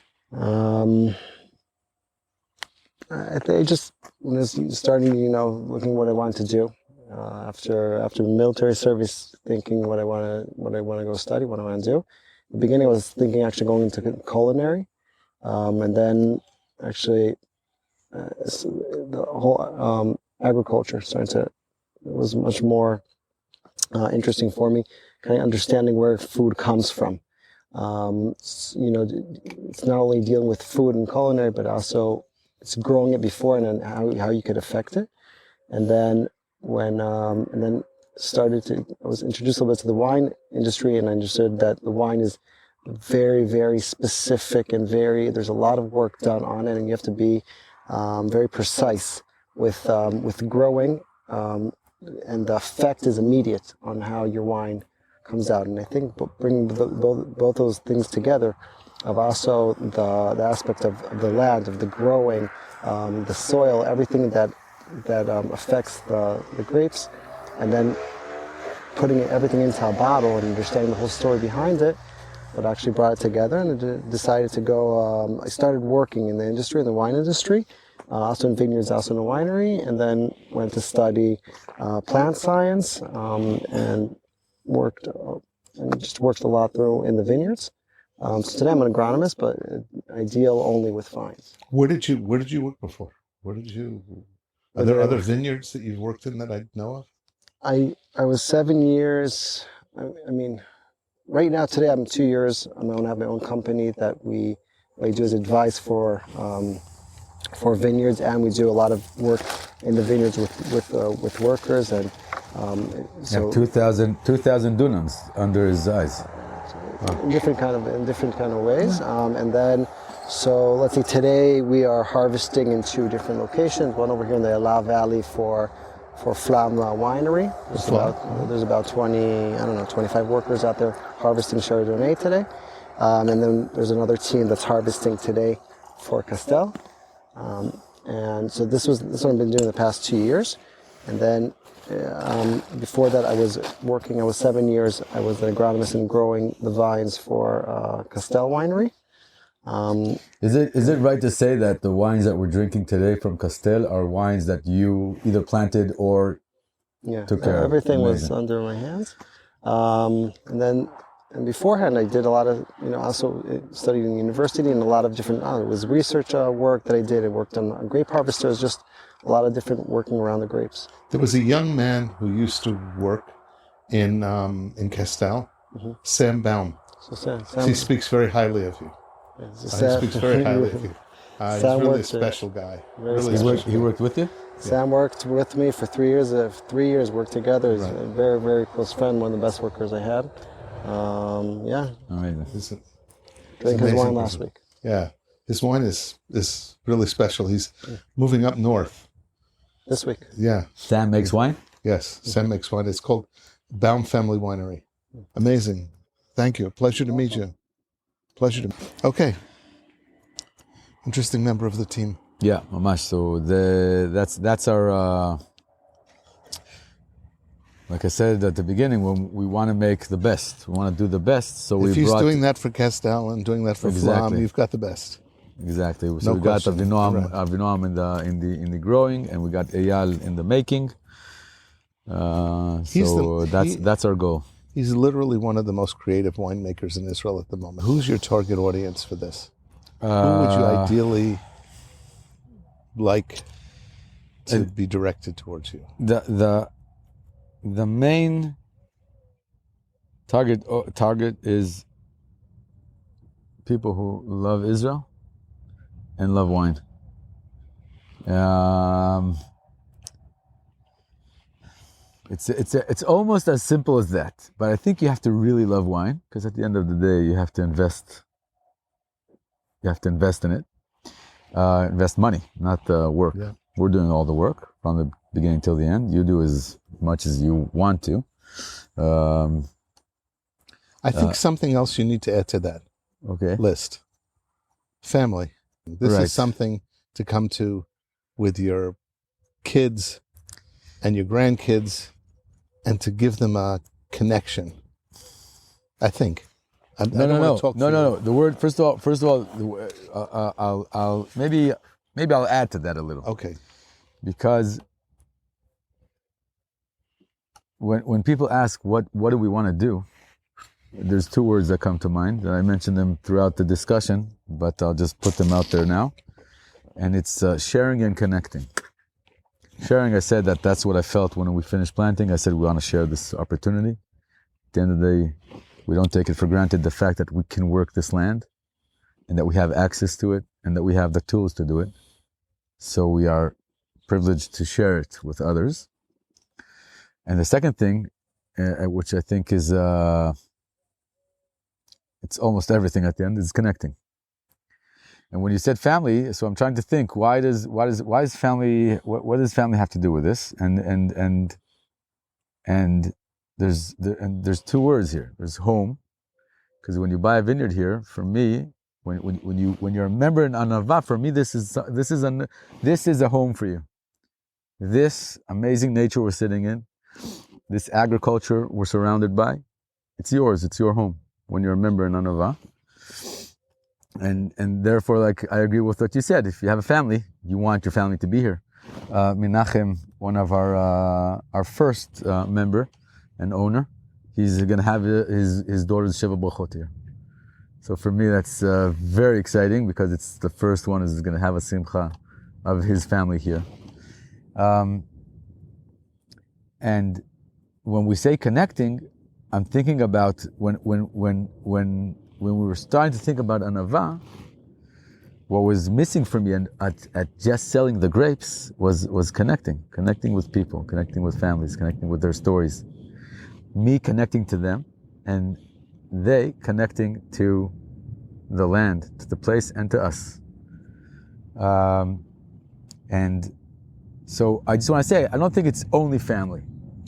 I think just when I was starting, looking what I wanted to do. After military service, thinking what I want to go study, what I want to do. In the beginning, I was thinking actually going into culinary, and then actually the whole agriculture was much more interesting for me. Kind of understanding where food comes from. It's not only dealing with food and culinary, but also it's growing it before and then how you could affect it. And then I was introduced a little bit to the wine industry, and I understood that the wine is very, very specific and there's a lot of work done on it, and you have to be very precise with growing, and the effect is immediate on how your wine comes out. And I think bringing both those things together, of also the aspect of the land, of the growing, the soil, everything that affects the grapes, and then putting everything into a bottle and understanding the whole story behind it, what actually brought it together. And I decided to go, I started working in the industry, in the wine industry, also in vineyards, also in a winery, and then went to study plant science, and worked a lot through in the vineyards. So today I'm an agronomist, but I deal only with vines. Where did you work before? Are there other vineyards that you've worked in that I know of? I was 7 years. I mean, right now today I'm 2 years. I have my own company that what I do is advice for vineyards, and we do a lot of work in the vineyards with workers, and so 2,000 dunams under his eyes. in different kind of ways. And then, so let's say today we are harvesting in 2 different locations. One over here in the Anava Valley for Flam Winery. There's about 25 workers out there harvesting Chardonnay today. And then there's another team that's harvesting today for Castel. And so this is what I've been doing the past 2 years. And then before that I was 7 years, I was an agronomist in growing the vines for Castel Winery. Is it right to say that the wines that we're drinking today from Castel are wines that you either planted or took care of? Everything was under my hands. And beforehand I did a lot of, also studied in university, and a lot of different, it was research work that I did. I worked on grape harvesters, just a lot of different working around the grapes. There was a young man who used to work in Castel, Sam Baum. So He speaks very highly of you. He speaks very highly of you. He's really a special guy. He worked with you? Sam worked with me for 3 years. 3 years worked together. He's a very, very close friend, one of the best workers I had. Amazing. Drank his wine last week. Yeah. His wine is really special. He's moving up north. This week. Yeah. Sam makes wine? Yes. Sam makes wine. It's called Baum Family Winery. Amazing. Thank you. Pleasure to meet you. Okay. Interesting member of the team. Yeah, mamash. So that's our. Like I said at the beginning, when we want to make the best, we want to do the best. So if he's doing that for Kestel and doing that for Flam, you've got the best. Exactly. So we got Avinoam in the growing, and we got Eyal in the making. That's our goal. He's literally one of the most creative winemakers in Israel at the moment. Who's your target audience for this? Who would you ideally like to be directed towards you? The main target is people who love Israel and love wine. It's almost as simple as that, but I think you have to really love wine, because at the end of the day you have to invest. You have to invest in it, invest money, not work. Yeah. We're doing all the work from the beginning till the end. You do as much as you want to. I think something else you need to add to that list. Family. This is something to come to with your kids and your grandkids, and to give them a connection. I think. No. The word first of all, I'll maybe I'll add to that a little. Okay. Because when people ask what do we want to do, there's two words that come to mind, and I mentioned them throughout the discussion, but I'll just put them out there now. And it's sharing and connecting. Sharing, I said that's what I felt when we finished planting. I said we want to share this opportunity. At the end of the day, we don't take it for granted, the fact that we can work this land and that we have access to it and that we have the tools to do it. So we are privileged to share it with others. And the second thing, which I think is, it's almost everything at the end, is connecting. And when you said family, so I'm trying to think, why does family, what does family have to do with this? And there's two words here. There's home, because when you buy a vineyard here, for me, when you're a member in Anava, for me this is a home for you. This amazing nature we're sitting in, this agriculture we're surrounded by, it's yours. It's your home when you're a member in Anava. And therefore, like, I agree with what you said. If you have a family, you want your family to be here. Menachem, one of our first member and owner, he's going to have his daughter's Sheva Brachot here. So for me, that's very exciting, because it's the first one who's going to have a simcha of his family here. And when we say connecting, I'm thinking about when we were starting to think about Anava, what was missing for me at just selling the grapes was connecting with people, connecting with families, connecting with their stories. Me connecting to them, and they connecting to the land, to the place, and to us. And so I just want to say, I don't think it's only family.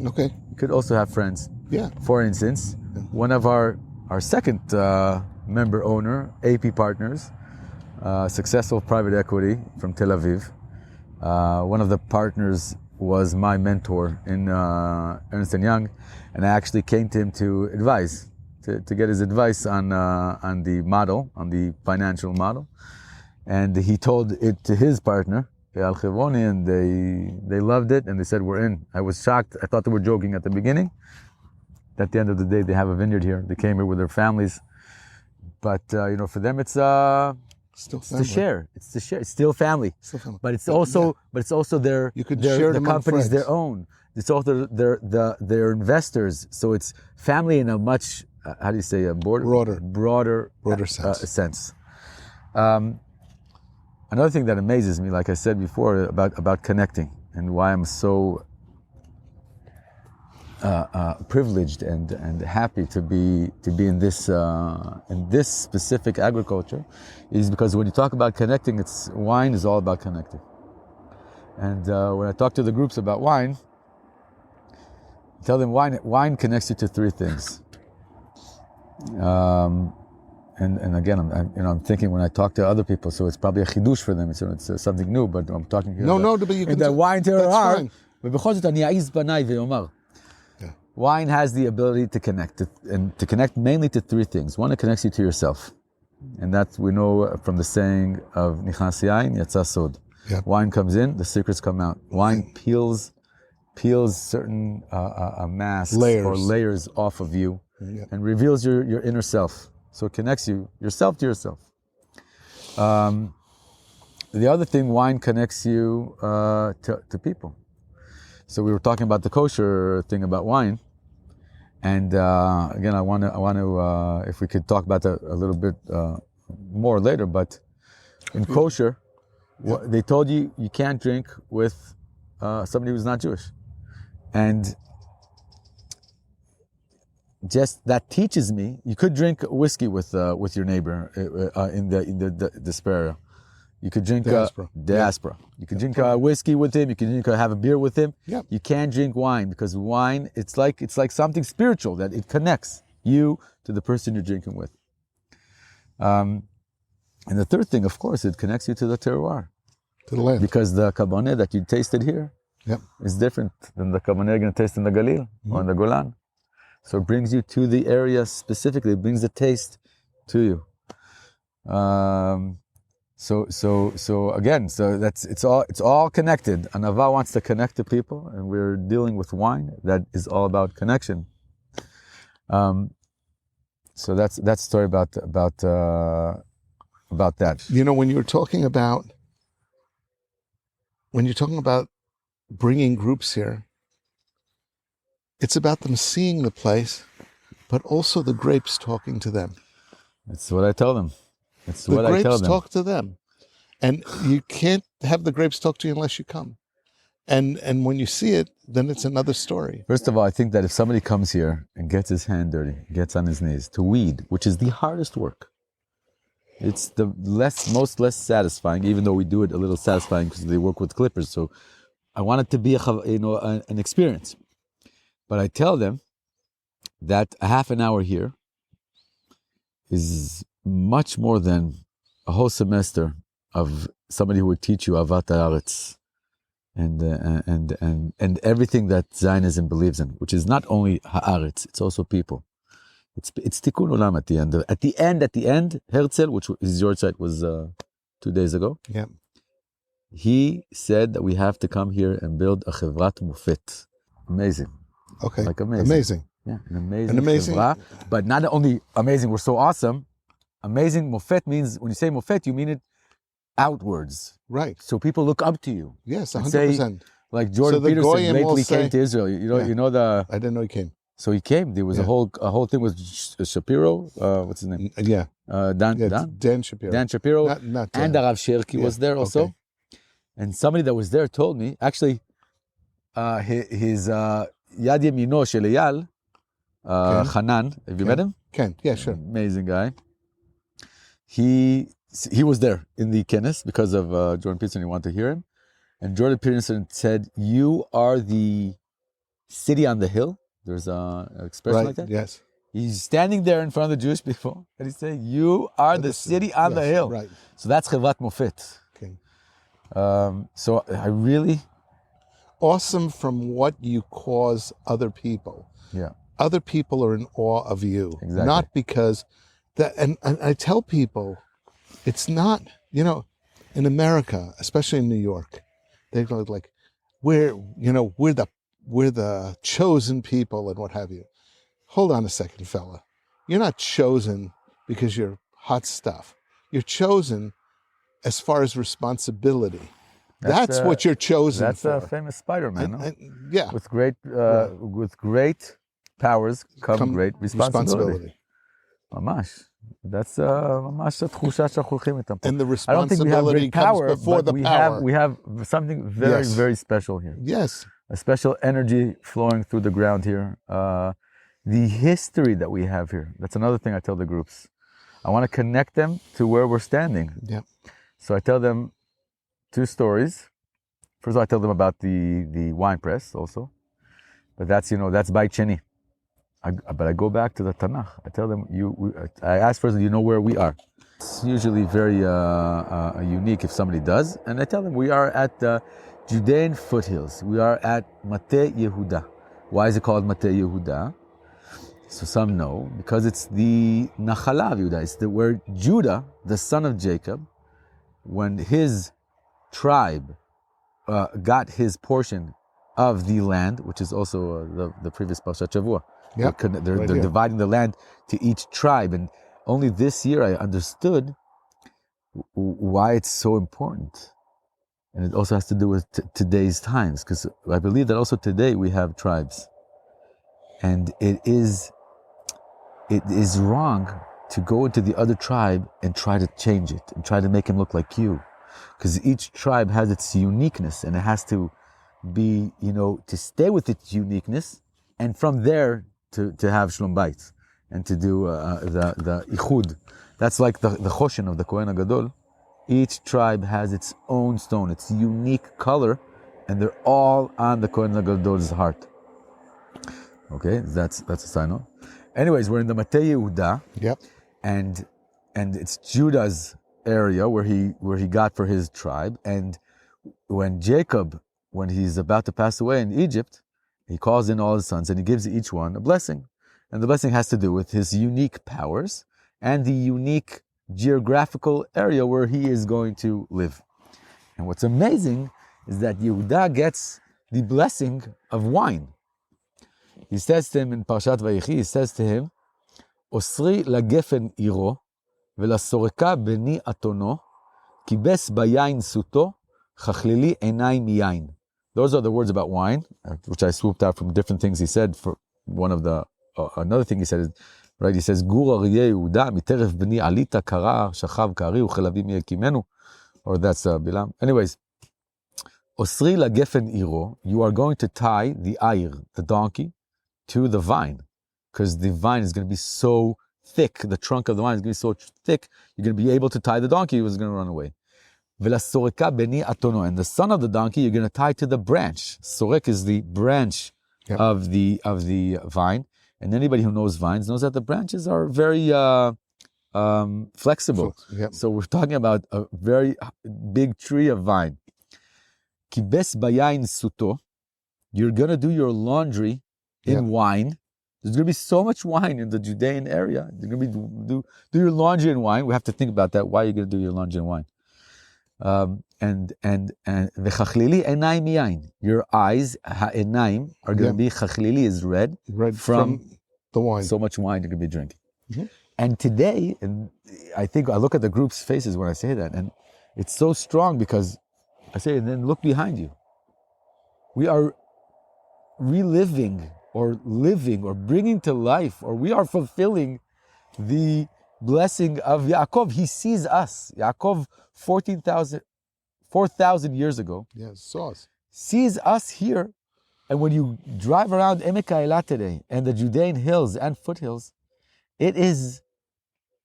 Okay. You could also have friends. Yeah. For instance, one of our second member owner, AP Partners, successful private equity from Tel Aviv. One of the partners was my mentor in Ernst & Young, and I actually came to him to advise, to get his advice on the model, on the financial model. And he told it to his partner, Eyal Chevoni, and they loved it, and they said, we're in. I was shocked. I thought they were joking at the beginning. At the end of the day, they have a vineyard here. They came here with their families. But, for them, it's to share. It's to share. It's still family. But it's also their the company's their own. It's also their investors. So it's family in a much how do you say, a broader sense. Another thing that amazes me, like I said before, about connecting, and why I'm so privileged and happy to be in this specific agriculture, is because when you talk about connecting, wine is all about connecting. And when I talk to the groups about wine, tell them wine connects you to three things. And again, I'm thinking when I talk to other people, so it's probably a chidush for them. It's something new, but I'm talking here. But you can. In the wine terroir. Yeah. Wine has the ability to connect, and to connect mainly to three things. One, it connects you to yourself, and that we know from the saying of Nichnas yain yatsa sod. Yeah. Wine comes in, the secrets come out. Wine peels certain masks or layers off of you, and reveals your inner self. So it connects yourself to yourself. The other thing, wine connects you to people. So we were talking about the kosher thing about wine, and again, I want to, if we could talk about that a little bit more later. But in kosher, they told you can't drink with somebody who's not Jewish, and just that teaches me you could drink whiskey with your neighbor in the Spera. You could drink diaspora. You could drink whiskey with him. You can have a beer with him. Yep. You can't drink wine because wine it's like something spiritual that it connects you to the person you're drinking with. And the third thing, of course, it connects you to the terroir, to the land, because the Cabernet that you tasted here is different than the Cabernet you're going to taste in the Galil or in the Golan. So it brings you to the area specifically. It brings the taste to you. So again, it's all connected. Anava wants to connect to people, and we're dealing with wine that is all about connection. So that's the story about that. You know, when you're talking about bringing groups here, it's about them seeing the place, but also the grapes talking to them. That's what I tell them. The grapes talk to them. And you can't have the grapes talk to you unless you come. And when you see it, then it's another story. First of all, I think that if somebody comes here and gets his hand dirty, gets on his knees to weed, which is the hardest work, it's the most less satisfying, even though we do it a little satisfying because they work with clippers. So I want it to be an experience. But I tell them that a half an hour here is much more than a whole semester of somebody who would teach you Avat Haaretz and everything that Zionism believes in, which is not only Haaretz, it's also people. It's Tikkun Olam at the end. At the end, Herzl, which his yahrzeit was 2 days ago. Yeah. He said that we have to come here and build a Chevrat Mufet. Amazing. Okay. Like amazing. Yeah, an amazing Chevra. But not only amazing, we're so awesome. Amazing Mufet means, when you say Mufet, you mean it outwards. Right. So people look up to you. Yes, 100%. Like Jordan Peterson lately came to Israel. I didn't know he came. So he came. There was a whole thing with Shapiro. What's his name? Dan Shapiro. Dan Shapiro. Not and Arav Sherki was there also. Okay. And somebody that was there told me, actually, his Yad Yemino Shel Eyal, Hanan, have you met him? Ken, yeah, sure. Amazing guy. He was there in the Kenneth because of Jordan Peterson. He wanted to hear him. And Jordan Peterson said, "You are the city on the hill." There's an expression like that. Yes. He's standing there in front of the Jewish people, and he's saying, "You are the city on the hill." Right. So that's Chevrat Mofet. Okay. So I really... Awesome from what you cause other people. Yeah. Other people are in awe of you. Exactly. Not because that, and I tell people, it's not, in America, especially in New York, they go like, we're the chosen people and what have you. Hold on a second, fella. You're not chosen because you're hot stuff. You're chosen as far as responsibility. That's what you're chosen for. That's a famous Spider-Man, no? Yeah. With great powers come great responsibility. Mamash. That's ממש התחושה שאנחנו הולכים איתם פה. And the responsibility comes before the power. We have something very, very special here. Yes. A special energy flowing through the ground here. The history that we have here. That's another thing I tell the groups. I want to connect them to where we're standing. Yeah. So I tell them 2 stories. First of all, I tell them about the wine press also. But that's, that's by Chini. But I go back to the Tanakh. I tell them, I ask first, do you know where we are? It's usually very unique if somebody does. And I tell them, we are at the Judean Foothills. We are at Mate Yehuda. Why is it called Mate Yehuda? So some know, because it's the Nachala of Yehuda. It's where Judah, the son of Jacob, when his tribe got his portion of the land, which is also the previous Parshat Shavua. Yep. They're dividing the land to each tribe. And only this year I understood why it's so important. And it also has to do with today's times, because I believe that also today we have tribes. And it is wrong to go into the other tribe and try to change it and try to make him look like you. Because each tribe has its uniqueness, and it has to be, to stay with its uniqueness, and from there to have Shlom Bayit and to do the Ichud. That's like the Choshen of the Kohen HaGadol. Each tribe has its own stone, its unique color, and they're all on the Kohen HaGadol's heart. Okay, that's a sign off. Anyways, we're in the Mate Yehuda. Yep. And it's Judah's area where he got for his tribe. And when Jacob, when he's about to pass away in Egypt, he calls in all his sons and he gives each one a blessing. And the blessing has to do with his unique powers and the unique geographical area where he is going to live. And what's amazing is that Yehuda gets the blessing of wine. He says to him in Parshat Vayechi, he says to him, Osri lagefen iro, velasoreka beni atono, kibes bayain suto, chachlili enai miyain. Those are the words about wine, which I swooped out from different things he said. For one of the, another thing he said is, right, he says, Gur aryeh Yehuda, miteref beni alita kara, shachav kari, uchelavim yekimenu. Or that's Bilam. Anyways, Osri lagefen iro, you are going to tie the ayr, the donkey, to the vine, because the vine is going to be so thick, the trunk of the vine is going to be so thick, you're going to be able to tie the donkey who is going to run away. Velasoreka beni atono, and the son of the donkey you're going to tie to the branch. Sorek is the branch of the vine, and anybody who knows vines knows that the branches are very flexible. Yep. So we're talking about a very big tree of vine. Kibes bayain suto, you're going to do your laundry in wine. There's going to be so much wine in the Judean area. You're going to be do your laundry in wine. We have to think about that. Why are you going to do your laundry in wine? And v'chachlili enai miyain. Your eyes, ha'enaim, are going to be, chachlili is red from the wine. So much wine you're going to be drinking. Mm-hmm. And today, and I think I look at the group's faces when I say that, and it's so strong because I say, and then look behind you. We are reliving or living or bringing to life, or we are fulfilling the blessing of Yaakov. He sees us. Yaakov, 4,000 years ago, saw us. Sees us here. And when you drive around Emek HaElah today and the Judean hills and foothills, it is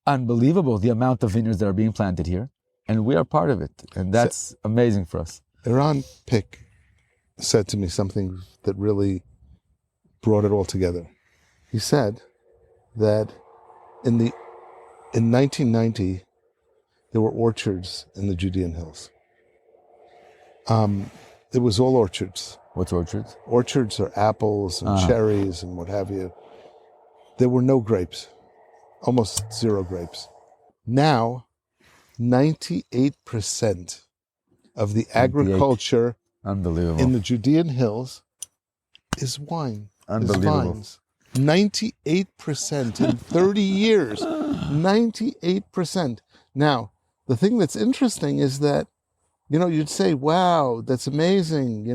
unbelievable the amount of vineyards that are being planted here. And we are part of it. And that's amazing for us. Iran Pick said to me something that really brought it all together. He said that in 1990, there were orchards in the Judean hills. It was all orchards. What's orchards? Orchards are apples and cherries and what have you. There were no grapes, almost zero grapes. Now, 98% of the agriculture in the Judean hills is wine. Unbelievable. Vines. 98% in 30 years. 98%. Now, the thing that's interesting is that, you'd say, wow, that's amazing,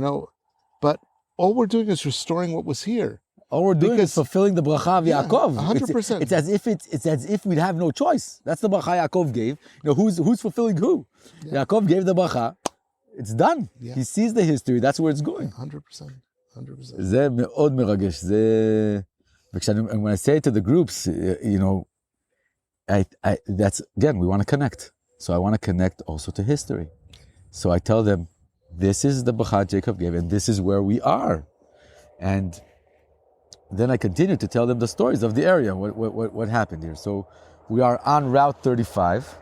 but all we're doing is restoring what was here. All we're doing is fulfilling the bracha of Yaakov. 100%. It's as if we'd have no choice. That's the bracha Yaakov gave. Who's fulfilling who? Yeah. Yaakov gave the bracha. It's done. Yeah. He sees the history. That's where it's going. 100%. זה מאוד מרגש. When I say it to the groups, that's, again, we want to connect. So I want to connect also to history. So I tell them, this is the bracha Jacob gave, and this is where we are. And then I continue to tell them the stories of the area, what happened here. So we are on Route 35,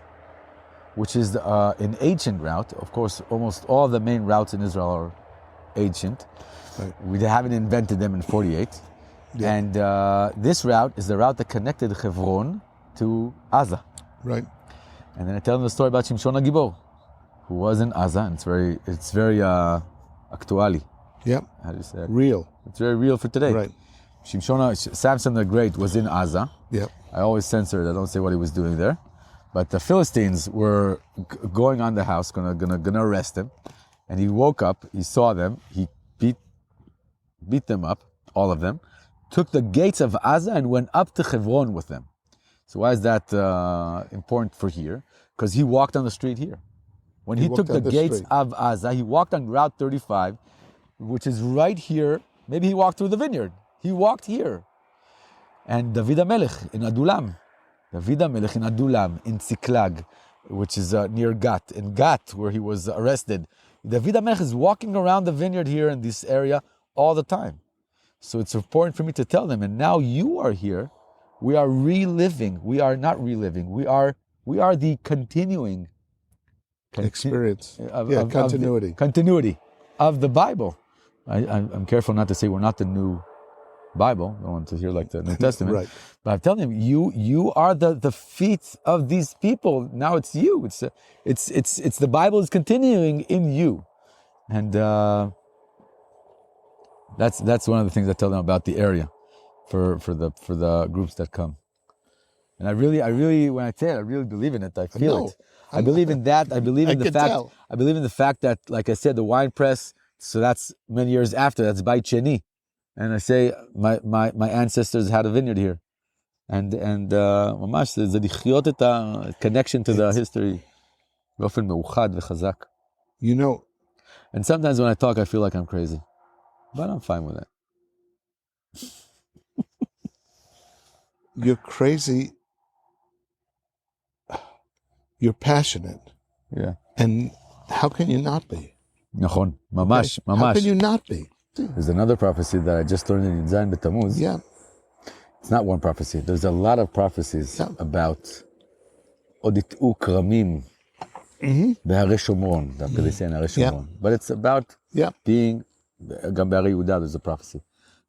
which is an ancient route. Of course, almost all the main routes in Israel are ancient. Right. We haven't invented them in 48. Yeah. And this route is the route that connected Hebron to Gaza. Right. And then I tell them the story about Shimshon HaGibor, who was in Gaza, and it's very actuali. Yeah. How do you say it? Real. It's very real for today. Right. Samson the Great was in Gaza. Yeah. I always censor it. I don't say what he was doing there. But the Philistines were going on the house, gonna arrest him. And he woke up, he saw them, he beat them up, all of them, took the gates of Gaza and went up to Hebron with them. So why is that important for here? Because he walked on the street here. When he took the gates of Gaza, he walked on Route 35, which is right here. Maybe he walked through the vineyard. He walked here. And David HaMelech in Adulam, in Tsiklag, which is near Gat, in Gat, where he was arrested. David HaMelech is walking around the vineyard here in this area all the time. So it's important for me to tell them, and now you are here. We are reliving. We are not reliving. We are the continuing experience. Continuity. Continuity of the Bible. I'm careful not to say we're not the new Bible. I don't want to hear like the New Testament. Right. But I'm telling you, you are the feet of these people. Now it's you. It's the Bible is continuing in you, and that's one of the things I tell them about the area, for the groups that come. And I really, when I say it, I really believe in it. I feel it. I believe in that. I believe in the fact. Tell. I believe in the fact that, like I said, the wine press. So that's many years after. That's Beit Sheni. And I say my ancestors had a vineyard here, and ממש זה לחיות את connection to the history באופן מאוחד וחזק. You know, and sometimes when I talk, I feel like I'm crazy, but I'm fine with it. You're crazy. You're passionate. Yeah. And how can you not be? נכון, ממש, ממש. How can you not be? There's another prophecy that I just learned in Zayin B'Tammuz. Yeah. It's not one prophecy. There's a lot of prophecies about Odit'u Kramim בהרי שומרון, דווקא they say in הרי שומרון. But it's about being, גם בהרי יהודה there's a prophecy.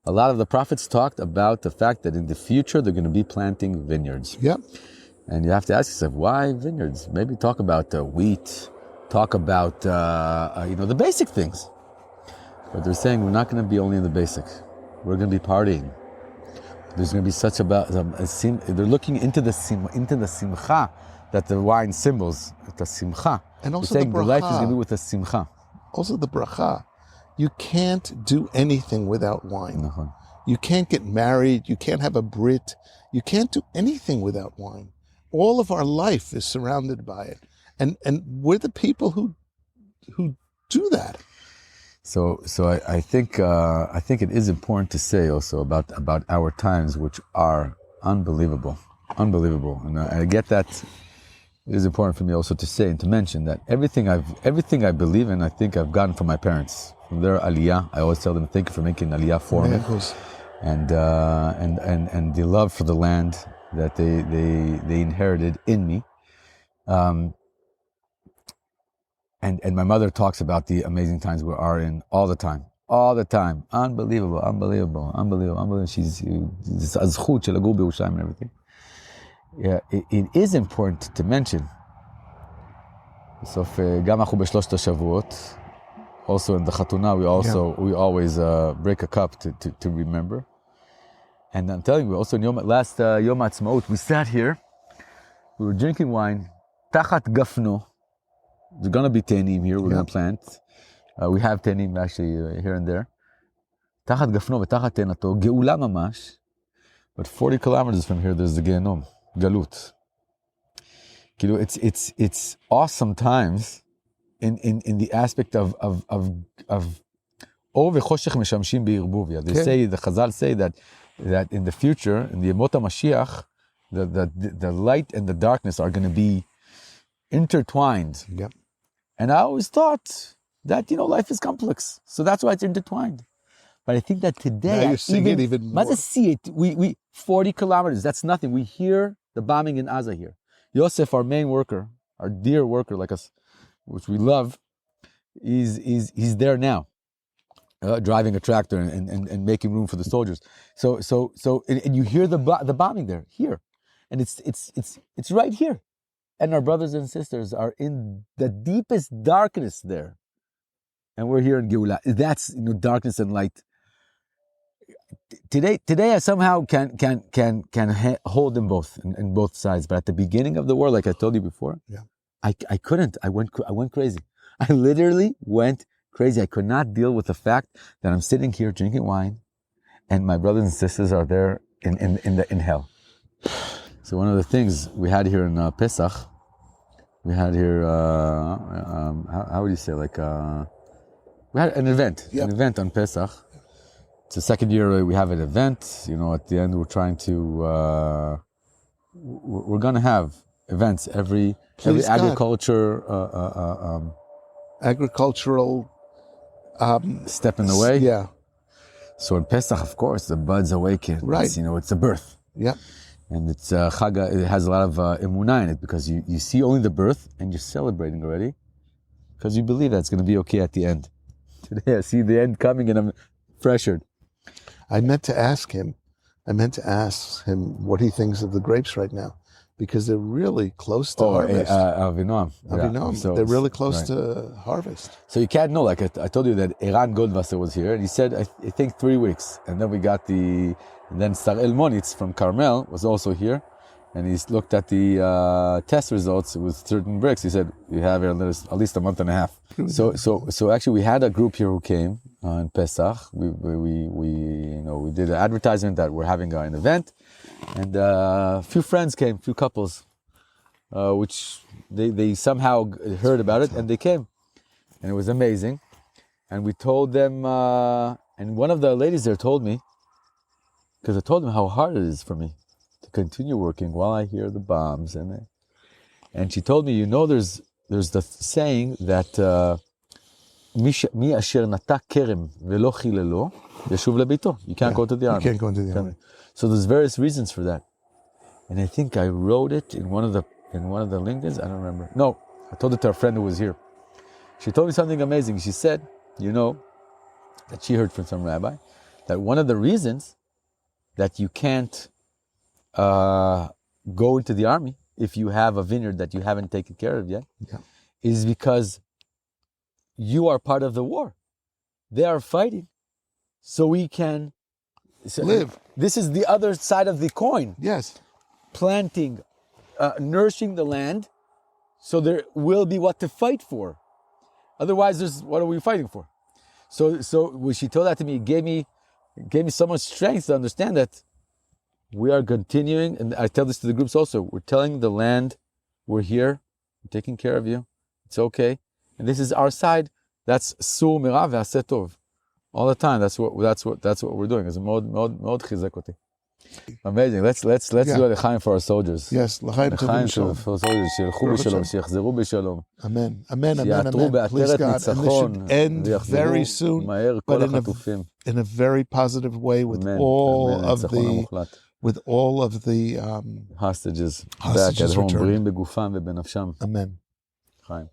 A lot of the prophets talked about the fact that in the future they're going to be planting vineyards. Yeah. And you have to ask yourself, why vineyards? Maybe talk about wheat, talk about the basic things. But they're saying we're not going to be only in the basic. We're going to be partying. There's going to be such they're looking into the simcha that the wine symbols, the simcha. And also they're saying the bracha. The life is going to be with the simcha. Also the bracha. You can't do anything without wine. נכון. You can't get married. You can't have a brit. You can't do anything without wine. All of our life is surrounded by it. And we're the people who do that. So I think it is important to say also about our times, which are unbelievable, and I get that. It is important for me also to say and to mention that everything I believe in, I think I've gotten from my parents, from their aliyah. I always tell them thank you for making aliyah for me, and the love for the land that they inherited in me. And my mother talks about the amazing times we are in all the time. Unbelievable. She's הזכות של לגור בירושלים and everything. Yeah, it is important to mention. בסוף, גם אנחנו בשלושת השבועות. Also in the חתונה, we always break a cup to remember. And I'm telling you, also in last Yom HaAtzmaut, we sat here, we were drinking wine, תחת גפנו. There's going to be tenim here, we're going to plant. We have tenim actually here and there. תחת גפנו ותחת תאנתו, גאולה ממש. But 40 kilometers from here, there's the Gehenom, Galut. It's awesome times in the aspect of אור וחושך משמשים בערבוביה. They say, the Chazal say that in the future, in the Yemot HaMashiach, the light and the darkness are going to be intertwined. Yep. And I always thought that, life is complex. So that's why it's intertwined. But I think that today, Now you're seeing it even more. Let's see it. We 40 kilometers. That's nothing. We hear the bombing in Gaza here. Yosef, our main worker, our dear worker like us, which we love, he's there now, driving a tractor and making room for the soldiers. And you hear the bombing there, here, and it's right here, and our brothers and sisters are in the deepest darkness there, and we're here in Geula. That's darkness and light. Today I somehow can hold them both in both sides. But at the beginning of the war, like I told you before, I couldn't. I went crazy. I literally went crazy. I could not deal with the fact that I'm sitting here drinking wine, and my brothers and sisters are there in hell. So one of the things we had here in Pesach, we had here how would you say, like we had an event on Pesach. It's the second year we have an event. At the end we're trying to we're gonna have events every agriculture agricultural step in the way. Yeah. So in Pesach, of course, the buds awaken. Right. It's a birth. Yeah. And it's Chaga. It has a lot of emunah in it, because you see only the birth and you're celebrating already, because you believe that it's going to be okay at the end. Today I see the end coming and I'm pressured. I meant to ask him what he thinks of the grapes right now, because they're really close to harvest. Avinam. Avinam. So they're really close to harvest. So you can't know. Like I told you that Eran Goldwasser was here, and he said, I think 3 weeks. And then we got and then Sarel Monitz from Carmel was also here, and he's looked at the test results with certain bricks. He said, you have here at least a month and a half. So actually we had a group here who came in Pesach. We did an advertisement that we're having an event, and a few friends came, few couples, which they somehow heard about it, and they came, and it was amazing. And we told them, and one of the ladies there told me, because I told them how hard it is for me to continue working while I hear the bombs, and she told me, there's the saying that mi asher nata kerem velo chilelo yeshuv lebeito. You can't go to the army. You can't go into the army. So there's various reasons for that, and I think I wrote it in one of the LinkedIn's. I don't remember. No, I told it to a friend who was here. She told me something amazing. She said, that she heard from some rabbi, that one of the reasons that you can't go into the army if you have a vineyard that you haven't taken care of yet, is because you are part of the war. They are fighting, so we can live. This is the other side of the coin. Yes. Planting, nourishing the land, so there will be what to fight for. Otherwise, what are we fighting for? So when she told that to me, it gave me so much strength to understand that we are continuing, and I tell this to the groups also, we're telling the land, we're here, we're taking care of you, it's okay, and this is our side. That's su mira ve'aseh tov. All the time, that's what we're doing. It's מאוד חיזק אותי. Amazing. Let's do a l'chaim for our soldiers. Yes, l'chaim for our soldiers, שילכו בשלום, שיחזרו בשלom. Amen. Amen. שיעטרו בעטרת ניצחון, and this should end very soon, מהר but כל החטופים. in a very positive way, with all of the hostages back at home, בריאים בגופם ובנפשם. Amen. Chaim.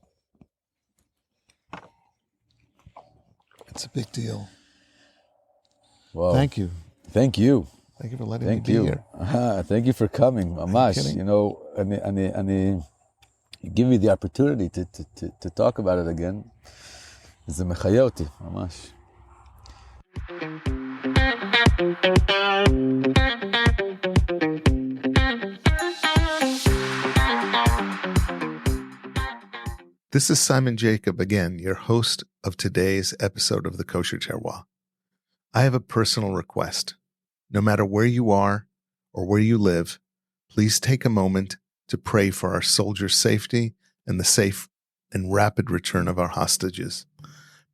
It's a big deal. Wow. Thank you. Thank you. Thank you for letting me be here. Thank you for coming, Mamash. And you give me the opportunity to talk about it again. זה מחיה אותי, ממש. This is Simon Jacob again, your host of today's episode of the Kosher Terroir. I have a personal request. No matter where you are or where you live, please take a moment to pray for our soldiers' safety and the safe and rapid return of our hostages.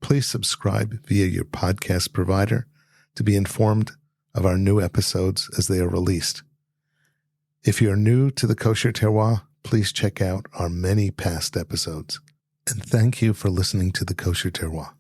Please subscribe via your podcast provider to be informed of our new episodes as they are released. If you're new to the Kosher Terroir, please check out our many past episodes. And thank you for listening to the Kosher Terroir.